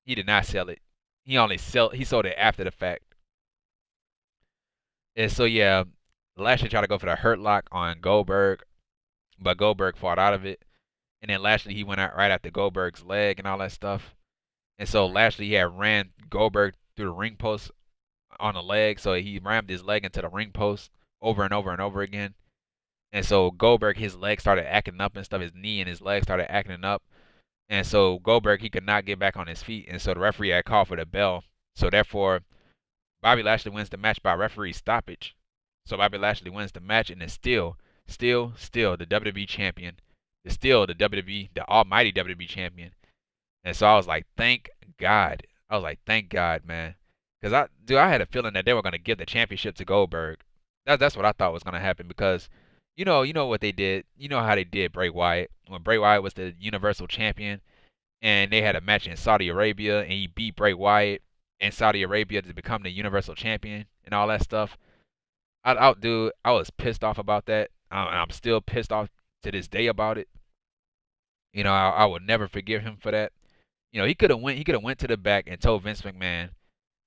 He did not sell it. He sold it after the fact. And so yeah, Lashley tried to go for the hurt lock on Goldberg, but Goldberg fought out of it. And then Lashley he went out right after Goldberg's leg and all that stuff. And so Lashley he had ran Goldberg through the ring post on the leg, so he rammed his leg into the ring post over and over and over again. And so Goldberg his leg started acting up and stuff. His knee and his leg started acting up. And so Goldberg he could not get back on his feet, and so the referee had called for the bell. So therefore, Bobby Lashley wins the match by referee stoppage. So Bobby Lashley wins the match and is still the WWE champion. Is still the almighty WWE champion. And so I was like, thank God. I was like, thank God, man. Because I had a feeling that they were gonna give the championship to Goldberg. That's what I thought was gonna happen because you know what they did. You know how they did Bray Wyatt when Bray Wyatt was the Universal Champion, and they had a match in Saudi Arabia, and he beat Bray Wyatt in Saudi Arabia to become the Universal Champion and all that stuff. Dude, I was pissed off about that. I'm still pissed off to this day about it. You know, I would never forgive him for that. You know, he could have went to the back and told Vince McMahon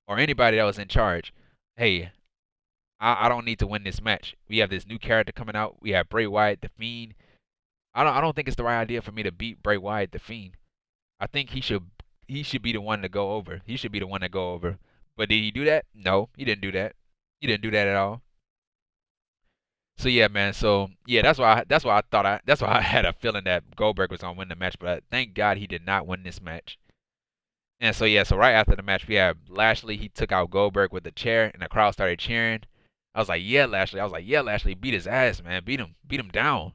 or anybody that was in charge, hey, I don't need to win this match. We have this new character coming out. We have Bray Wyatt, the Fiend. I don't think it's the right idea for me to beat Bray Wyatt, the Fiend. I think he should be the one to go over. He should be the one to go over. But did he do that? No, he didn't do that. He didn't do that at all. So yeah, man. So yeah, that's why I had a feeling that Goldberg was gonna win the match. But thank God he did not win this match. And so yeah, so right after the match we had Lashley. He took out Goldberg with the chair, and the crowd started cheering. I was like, yeah, Lashley. I was like, yeah, Lashley, beat his ass, man. Beat him down.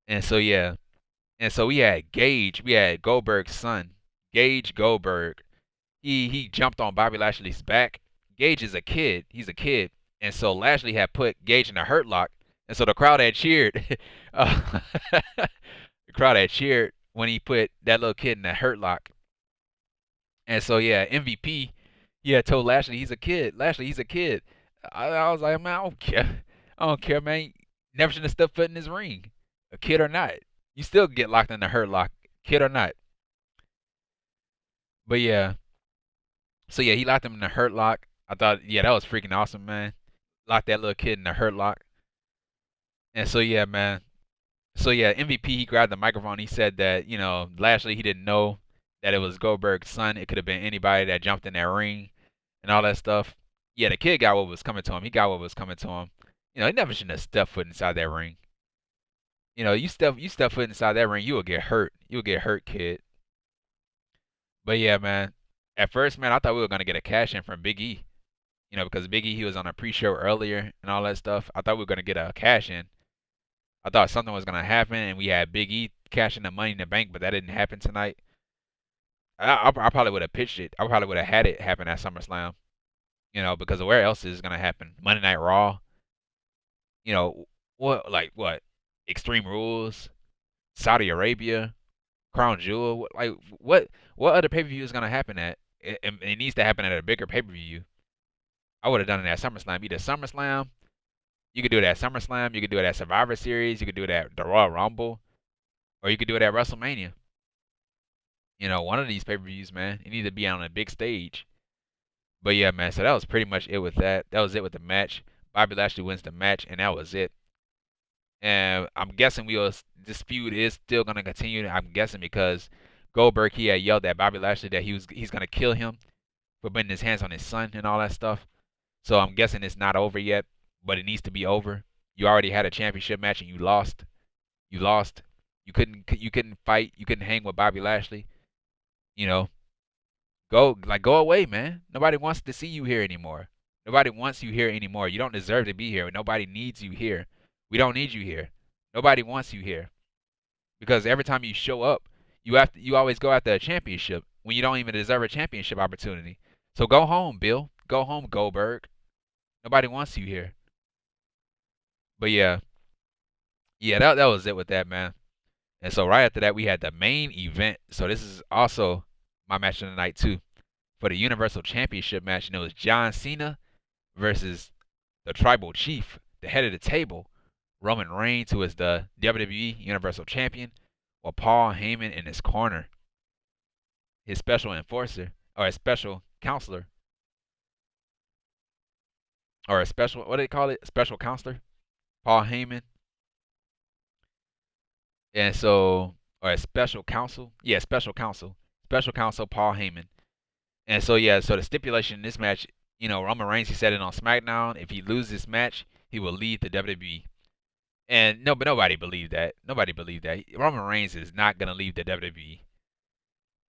And so yeah, and so we had Gage. We had Goldberg's son, Gage Goldberg. He jumped on Bobby Lashley's back. Gage is a kid. He's a kid. And so Lashley had put Gage in a hurt lock. And so the crowd had cheered. The crowd had cheered when he put that little kid in a hurt lock. And so yeah, MVP, he had told Lashley he's a kid. Lashley, he's a kid. I was like, man, I don't care. I don't care, man. Never should have stepped foot in this ring. A kid or not. You still get locked in the hurt lock. Kid or not. But yeah. So yeah, he locked him in the hurt lock. I thought, yeah, that was freaking awesome, man. Locked that little kid in the hurt lock. And so yeah, man. So yeah, MVP he grabbed the microphone. He said that, you know, Lashley he didn't know that it was Goldberg's son. It could have been anybody that jumped in that ring and all that stuff. Yeah, the kid got what was coming to him. He got what was coming to him. He never shouldn't have stepped foot inside that ring. You step foot inside that ring, you will get hurt. You'll get hurt, kid. But yeah, man. At first, man, I thought we were gonna get a cash in from Big E. Because Big E, he was on a pre-show earlier and all that stuff. I thought we were gonna get a cash in. I thought something was gonna happen, and we had Big E cashing the Money in the Bank, but that didn't happen tonight. I probably would have pitched it. I probably would have had it happen at SummerSlam. Because where else is it gonna happen? Monday Night Raw. What? Extreme Rules, Saudi Arabia, Crown Jewel. Like what other pay-per-view is gonna happen at? It needs to happen at a bigger pay-per-view. I would have done it at SummerSlam. Either SummerSlam, you could do it at SummerSlam, you could do it at Survivor Series, you could do it at the Royal Rumble, or you could do it at WrestleMania. One of these pay-per-views, man. It needs to be on a big stage. But yeah, man. So that was pretty much it with that. That was it with the match. Bobby Lashley wins the match, and that was it. And I'm guessing this feud is still gonna continue. I'm guessing because Goldberg, he had yelled at Bobby Lashley that he's gonna kill him for putting his hands on his son and all that stuff. So I'm guessing it's not over yet, but it needs to be over. You already had a championship match and you lost. You lost. You couldn't fight. You couldn't hang with Bobby Lashley. Go away, man. Nobody wants to see you here anymore. Nobody wants you here anymore. You don't deserve to be here. Nobody needs you here. We don't need you here. Nobody wants you here. Because every time you show up, you always go after a championship when you don't even deserve a championship opportunity. So go home, Bill. Go home, Goldberg. Nobody wants you here. But yeah. Yeah, that was it with that, man. And so right after that, we had the main event. So this is also my match of the night too, for the Universal Championship match, and it was John Cena versus the Tribal Chief, the head of the table, Roman Reigns, who is the WWE Universal Champion, while Paul Heyman in his corner, his special enforcer, or his special counselor, or a special, what do they call it? Special counselor, Paul Heyman. And so, or a special counsel, yeah, special counsel Paul Heyman. And so yeah, so the stipulation in this match, Roman Reigns, he said it on SmackDown. If he loses this match, he will leave the WWE. And no, but nobody believed that. Nobody believed that. Roman Reigns is not gonna leave the WWE.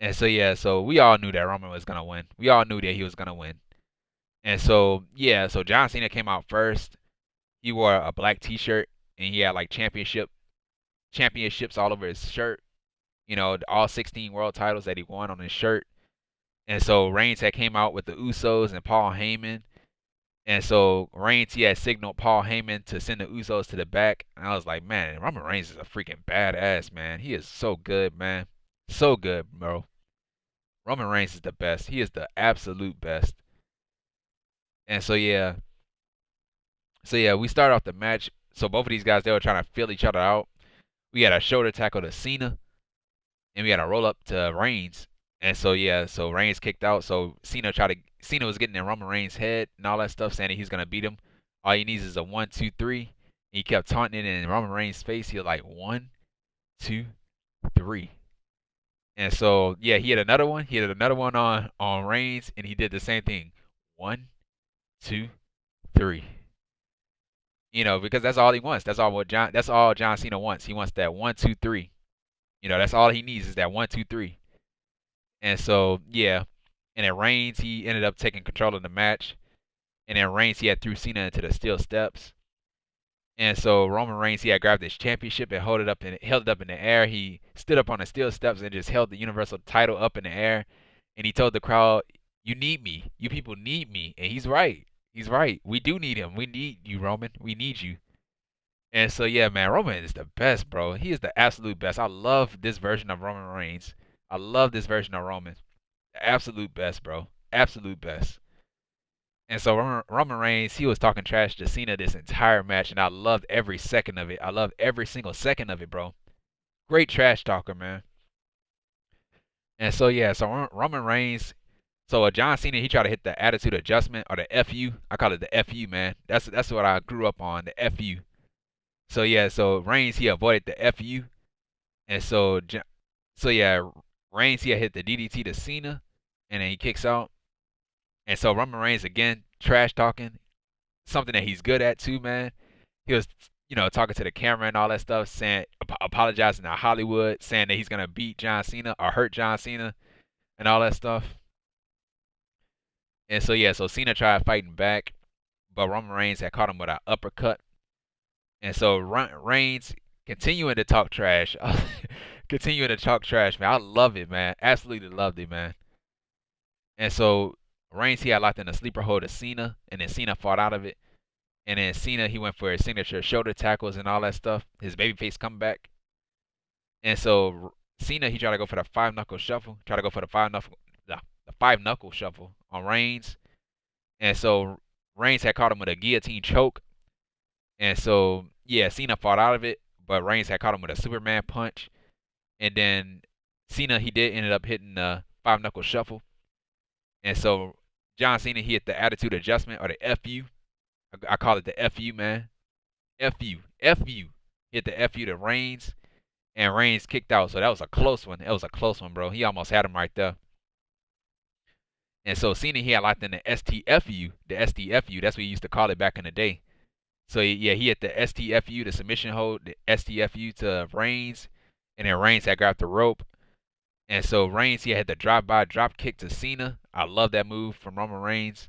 And so yeah, so we all knew that Roman was gonna win. We all knew that he was gonna win. And so yeah, so John Cena came out first. He wore a black T-shirt and he had like championships all over his shirt. All 16 world titles that he won on his shirt. And so Reigns had came out with the Usos and Paul Heyman. And so Reigns, he had signaled Paul Heyman to send the Usos to the back. And I was like, man, Roman Reigns is a freaking badass, man. He is so good, man. So good, bro. Roman Reigns is the best. He is the absolute best. And so yeah. So yeah, we start off the match. So both of these guys, they were trying to feel each other out. We had a shoulder tackle to Cena. And we had a roll up to Reigns. And so yeah, so Reigns kicked out. So Cena was getting in Roman Reigns' head and all that stuff, saying that he's gonna beat him. All he needs is a 1, 2, 3. He kept taunting it in Roman Reigns' face. He was like 1, 2, 3. And so yeah, he had another one. He had another one on Reigns, and he did the same thing. 1, 2, 3. Because that's all he wants. That's all John Cena wants. He wants that 1, 2, 3. That's all he needs is that 1, 2, 3. And so yeah, and then Reigns, he ended up taking control of the match. And then Reigns, he had threw Cena into the steel steps. And so Roman Reigns, he had grabbed his championship and held it up in the air. He stood up on the steel steps and just held the Universal title up in the air. And he told the crowd, "You need me. You people need me." And he's right. He's right. We do need him. We need you, Roman. We need you. And so yeah, man, Roman is the best, bro. He is the absolute best. I love this version of Roman Reigns. I love this version of Roman. The absolute best, bro. Absolute best. And so Roman Reigns, he was talking trash to Cena this entire match, and I loved every second of it. I loved every single second of it, bro. Great trash talker, man. And so yeah, so Roman Reigns, so John Cena, he tried to hit the attitude adjustment or the FU. I call it the FU, man. That's what I grew up on, the FU. So yeah, so Reigns, he avoided the FU, and so yeah, Reigns, he had hit the DDT to Cena, and then he kicks out. And so Roman Reigns again trash talking, something that he's good at too, man. he was, talking to the camera and all that stuff, saying, apologizing to Hollywood, saying that he's gonna beat John Cena or hurt John Cena and all that stuff. And so yeah, so Cena tried fighting back, but Roman Reigns had caught him with an uppercut. And so Reigns continuing to talk trash, continuing to talk trash, man. I love it, man. Absolutely loved it, man. And so Reigns, he had locked in a sleeper hold to Cena, and then Cena fought out of it. And then Cena, he went for his signature shoulder tackles and all that stuff, his babyface comeback. And so Cena, he tried to go for the five knuckle shuffle, tried to go for the five knuckle shuffle on Reigns. And so Reigns had caught him with a guillotine choke. And so yeah, Cena fought out of it, but Reigns had caught him with a Superman punch. And then Cena, he did ended up hitting the five knuckle shuffle. And so John Cena, he hit the attitude adjustment or the FU. I call it the FU, man. FU. FU. Hit the FU to Reigns. And Reigns kicked out. So that was a close one. That was a close one, bro. He almost had him right there. And so Cena, he had locked in the STFU. The STFU. That's what he used to call it back in the day. So yeah, he hit the STFU, the submission hold, the STFU to Reigns. And then Reigns had grabbed the rope. And so Reigns, he had the drive-by drop kick to Cena. I love that move from Roman Reigns.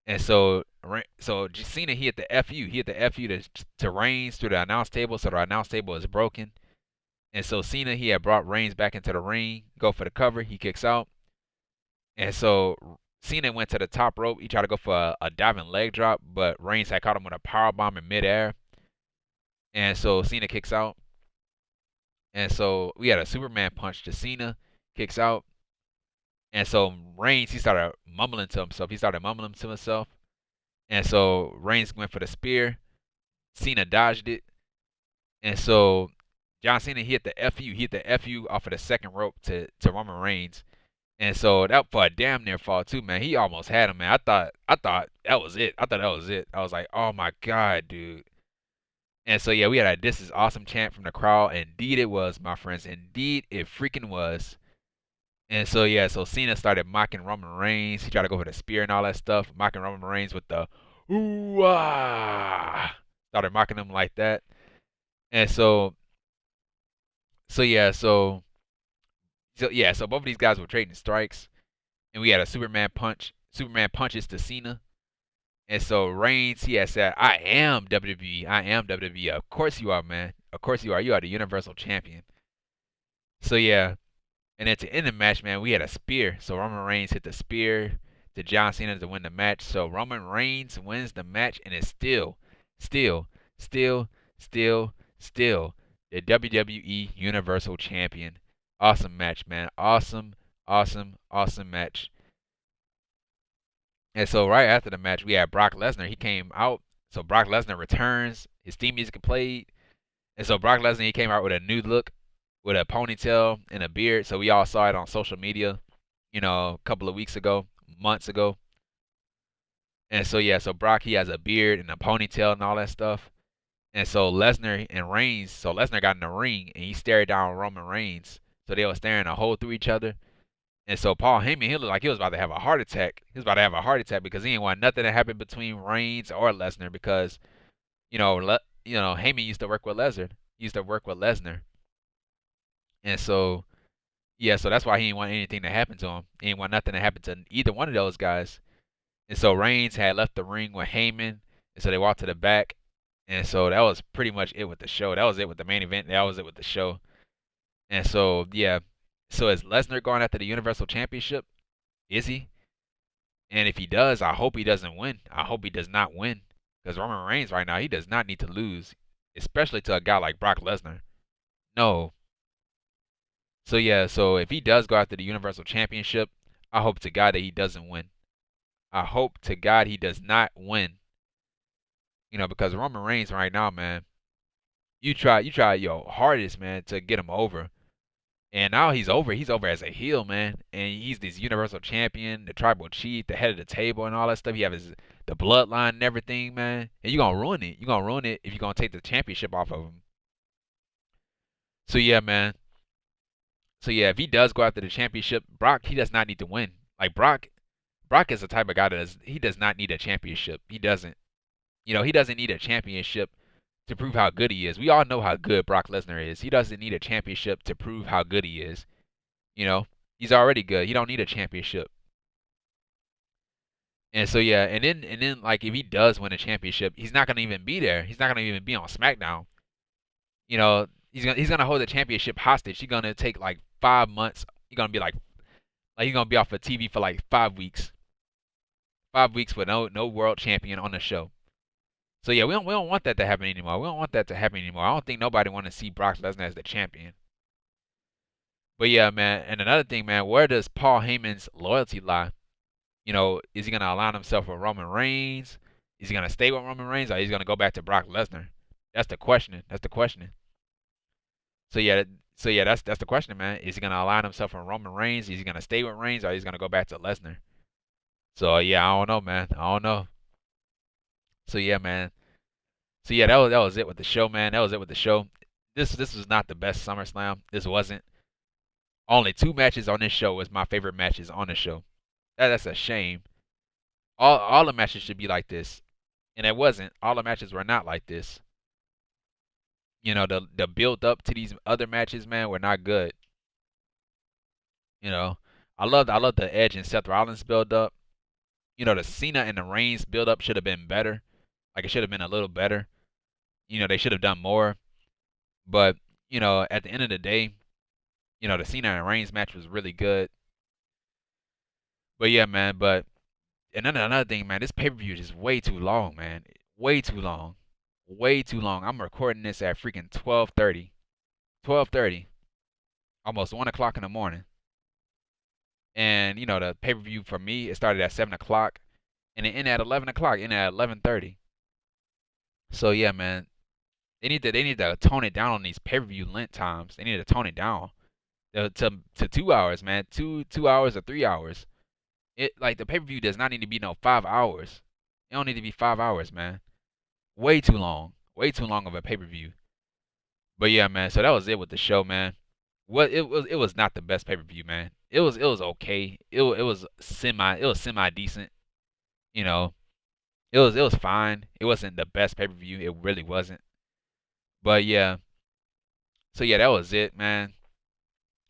And so Cena, he hit the FU. He hit the FU to Reigns through the announce table. So the announce table is broken. And so Cena, he had brought Reigns back into the ring. Go for the cover. He kicks out. And so Cena went to the top rope. He tried to go for a diving leg drop, but Reigns had caught him with a powerbomb in midair. And so Cena kicks out. And so we had a Superman punch to Cena. Kicks out. And so Reigns, he started mumbling to himself. And so Reigns went for the spear. Cena dodged it. And so John Cena, he hit the FU. He hit the FU off of the second rope to Roman Reigns. And so that for a damn near fall too, man. He almost had him, man. I thought that was it. I was like, oh my God, dude. And so yeah, we had a "This is awesome" chant from the crowd. Indeed it was, my friends. Indeed it freaking was. And so yeah, so Cena started mocking Roman Reigns. He tried to go for the spear and all that stuff, mocking Roman Reigns with the ooh ah. Started mocking him like that. And so both of these guys were trading strikes, and we had a Superman punches to Cena. And so Reigns, he had said, "I am WWE. I am WWE." Of course you are, man. Of course you are. You are the Universal Champion. So yeah. And then to end the match, man, we had a spear. So Roman Reigns hit the spear to John Cena to win the match. So Roman Reigns wins the match and is still the WWE Universal Champion. Awesome match, man. Awesome match. And so right after the match, we had Brock Lesnar. He came out. So Brock Lesnar returns. His theme music played. And so Brock Lesnar, he came out with a new look, with a ponytail and a beard. So we all saw it on social media, a couple of weeks ago, months ago. And so yeah, so Brock, he has a beard and a ponytail and all that stuff. And so Lesnar and Reigns, so Lesnar got in the ring and he stared down Roman Reigns. So they were staring a hole through each other. And so Paul Heyman, he looked like he was about to have a heart attack. He was about to have a heart attack because he didn't want nothing to happen between Reigns or Lesnar because, Heyman used to work with Lesnar. He used to work with Lesnar. And so, yeah, so that's why he didn't want anything to happen to him. He didn't want nothing to happen to either one of those guys. And so Reigns had left the ring with Heyman. And so they walked to the back. And so that was pretty much it with the show. That was it with the main event. That was it with the show. And so, yeah. So is Lesnar going after the Universal Championship? Is he? And if he does, I hope he doesn't win. I hope he does not win. Because Roman Reigns right now, he does not need to lose. Especially to a guy like Brock Lesnar. No. So yeah, so if he does go after the Universal Championship, I hope to God that he doesn't win. I hope to God he does not win. Because Roman Reigns right now, man, you try your hardest, man, to get him over. And now he's over. He's over as a heel, man. And he's this Universal Champion, the Tribal Chief, the head of the table and all that stuff. He has the bloodline and everything, man. And you're going to ruin it. You're going to ruin it if you're going to take the championship off of him. So yeah, man. So yeah, if he does go after the championship, Brock, he does not need to win. Like Brock is the type of guy he does not need a championship. He doesn't. He doesn't need a championship to prove how good he is. We all know how good Brock Lesnar is. He doesn't need a championship to prove how good he is. You know, he's already good. He don't need a championship. And so yeah, and then like if he does win a championship, he's not gonna even be there. He's not gonna even be on SmackDown. You know, he's gonna hold the championship hostage. He's gonna take like 5 months. He's gonna be like he's gonna be off of TV for like 5 weeks. 5 weeks with no world champion on the show. So yeah, we don't want that to happen anymore. We don't want that to happen anymore. I don't think nobody want to see Brock Lesnar as the champion. But yeah, man. And another thing, man, where does Paul Heyman's loyalty lie? You know, is he gonna align himself with Roman Reigns? Is he gonna stay with Roman Reigns, or is he gonna go back to Brock Lesnar? That's the question. That's the question. So yeah, that's the question, man. Is he gonna align himself with Roman Reigns? Is he gonna stay with Reigns, or is he gonna go back to Lesnar? So yeah, I don't know, man. I don't know. So yeah, man. So yeah, that was it with the show, man. That was it with the show. This was not the best SummerSlam. This wasn't. Only 2 matches on this show was my favorite matches on the show. That's a shame. All the matches should be like this, and it wasn't. All the matches were not like this. You know, the build up to these other matches, man, were not good. You know, I love the Edge and Seth Rollins build up. You know, the Cena and the Reigns build up should have been better. Like it should have been a little better. You know, they should have done more. But you know, at the end of the day, you know, the Cena and Reigns match was really good. But yeah, man. But and then another thing, man, this pay per view is just way too long, man. Way too long. Way too long. I'm recording this at freaking 12:30. 12:30. Almost 1 o'clock in the morning. And you know, the pay per view for me, it started at 7 o'clock, and it ended at 11 o'clock. Ended at 11:30. So yeah, man, they need to tone it down on these pay per view length times. They need to tone it down to 2 hours, man. Two hours or 3 hours. It like the pay per view does not need to be no 5 hours. It don't need to be 5 hours, man. Way too long. Way too long of a pay per view. But yeah, man. So that was it with the show, man. It was not the best pay per view, man. It was okay. It was semi decent. You know, it was fine. It wasn't the best pay per view. It really wasn't. But yeah. So yeah, that was it, man.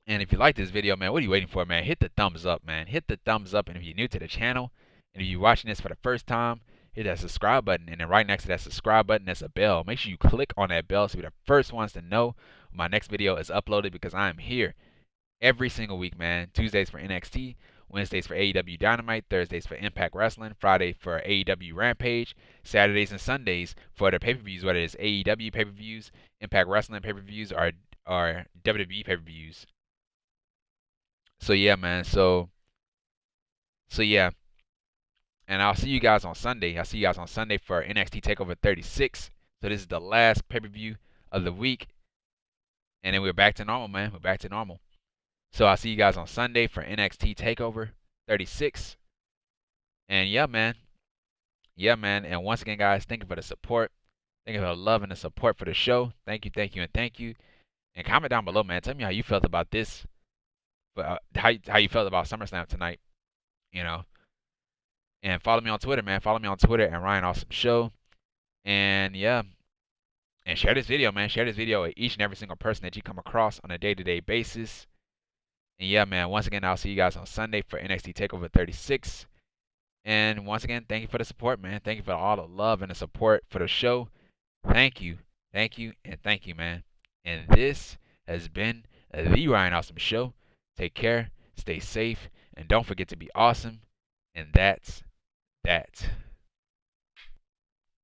And if you like this video, man, what are you waiting for, man? Hit the thumbs up, man. Hit the thumbs up. And if you're new to the channel, and if you're watching this for the first time, hit that subscribe button. And then right next to that subscribe button, there's a bell. Make sure you click on that bell so you're the first ones to know when my next video is uploaded, because I am here every single week, man. Tuesdays for NXT, Wednesdays for AEW Dynamite, Thursdays for Impact Wrestling, Friday for AEW Rampage, Saturdays and Sundays for the pay-per-views, whether it's AEW pay-per-views, Impact Wrestling pay-per-views, or WWE pay-per-views. So yeah, man. So yeah, and I'll see you guys on Sunday. I'll see you guys on Sunday for NXT Takeover 36. So this is the last pay-per-view of the week, and then we're back to normal, man. We're back to normal. So I'll see you guys on Sunday for NXT Takeover 36. And yeah, man. Yeah, man. And once again, guys, thank you for the support. Thank you for the love and the support for the show. Thank you, thank you, and thank you. And comment down below, man. Tell me how you felt about this. How you felt about SummerSlam tonight. You know. And follow me on Twitter, man. Follow me on Twitter at Ryan Awesome Show. And yeah. And share this video, man. Share this video with each and every single person that you come across on a day-to-day basis. And yeah, man, once again, I'll see you guys on Sunday for NXT TakeOver 36. And once again, thank you for the support, man. Thank you for all the love and the support for the show. Thank you, and thank you, man. And this has been the Ryan Awesome Show. Take care, stay safe, and don't forget to be awesome. And that's that.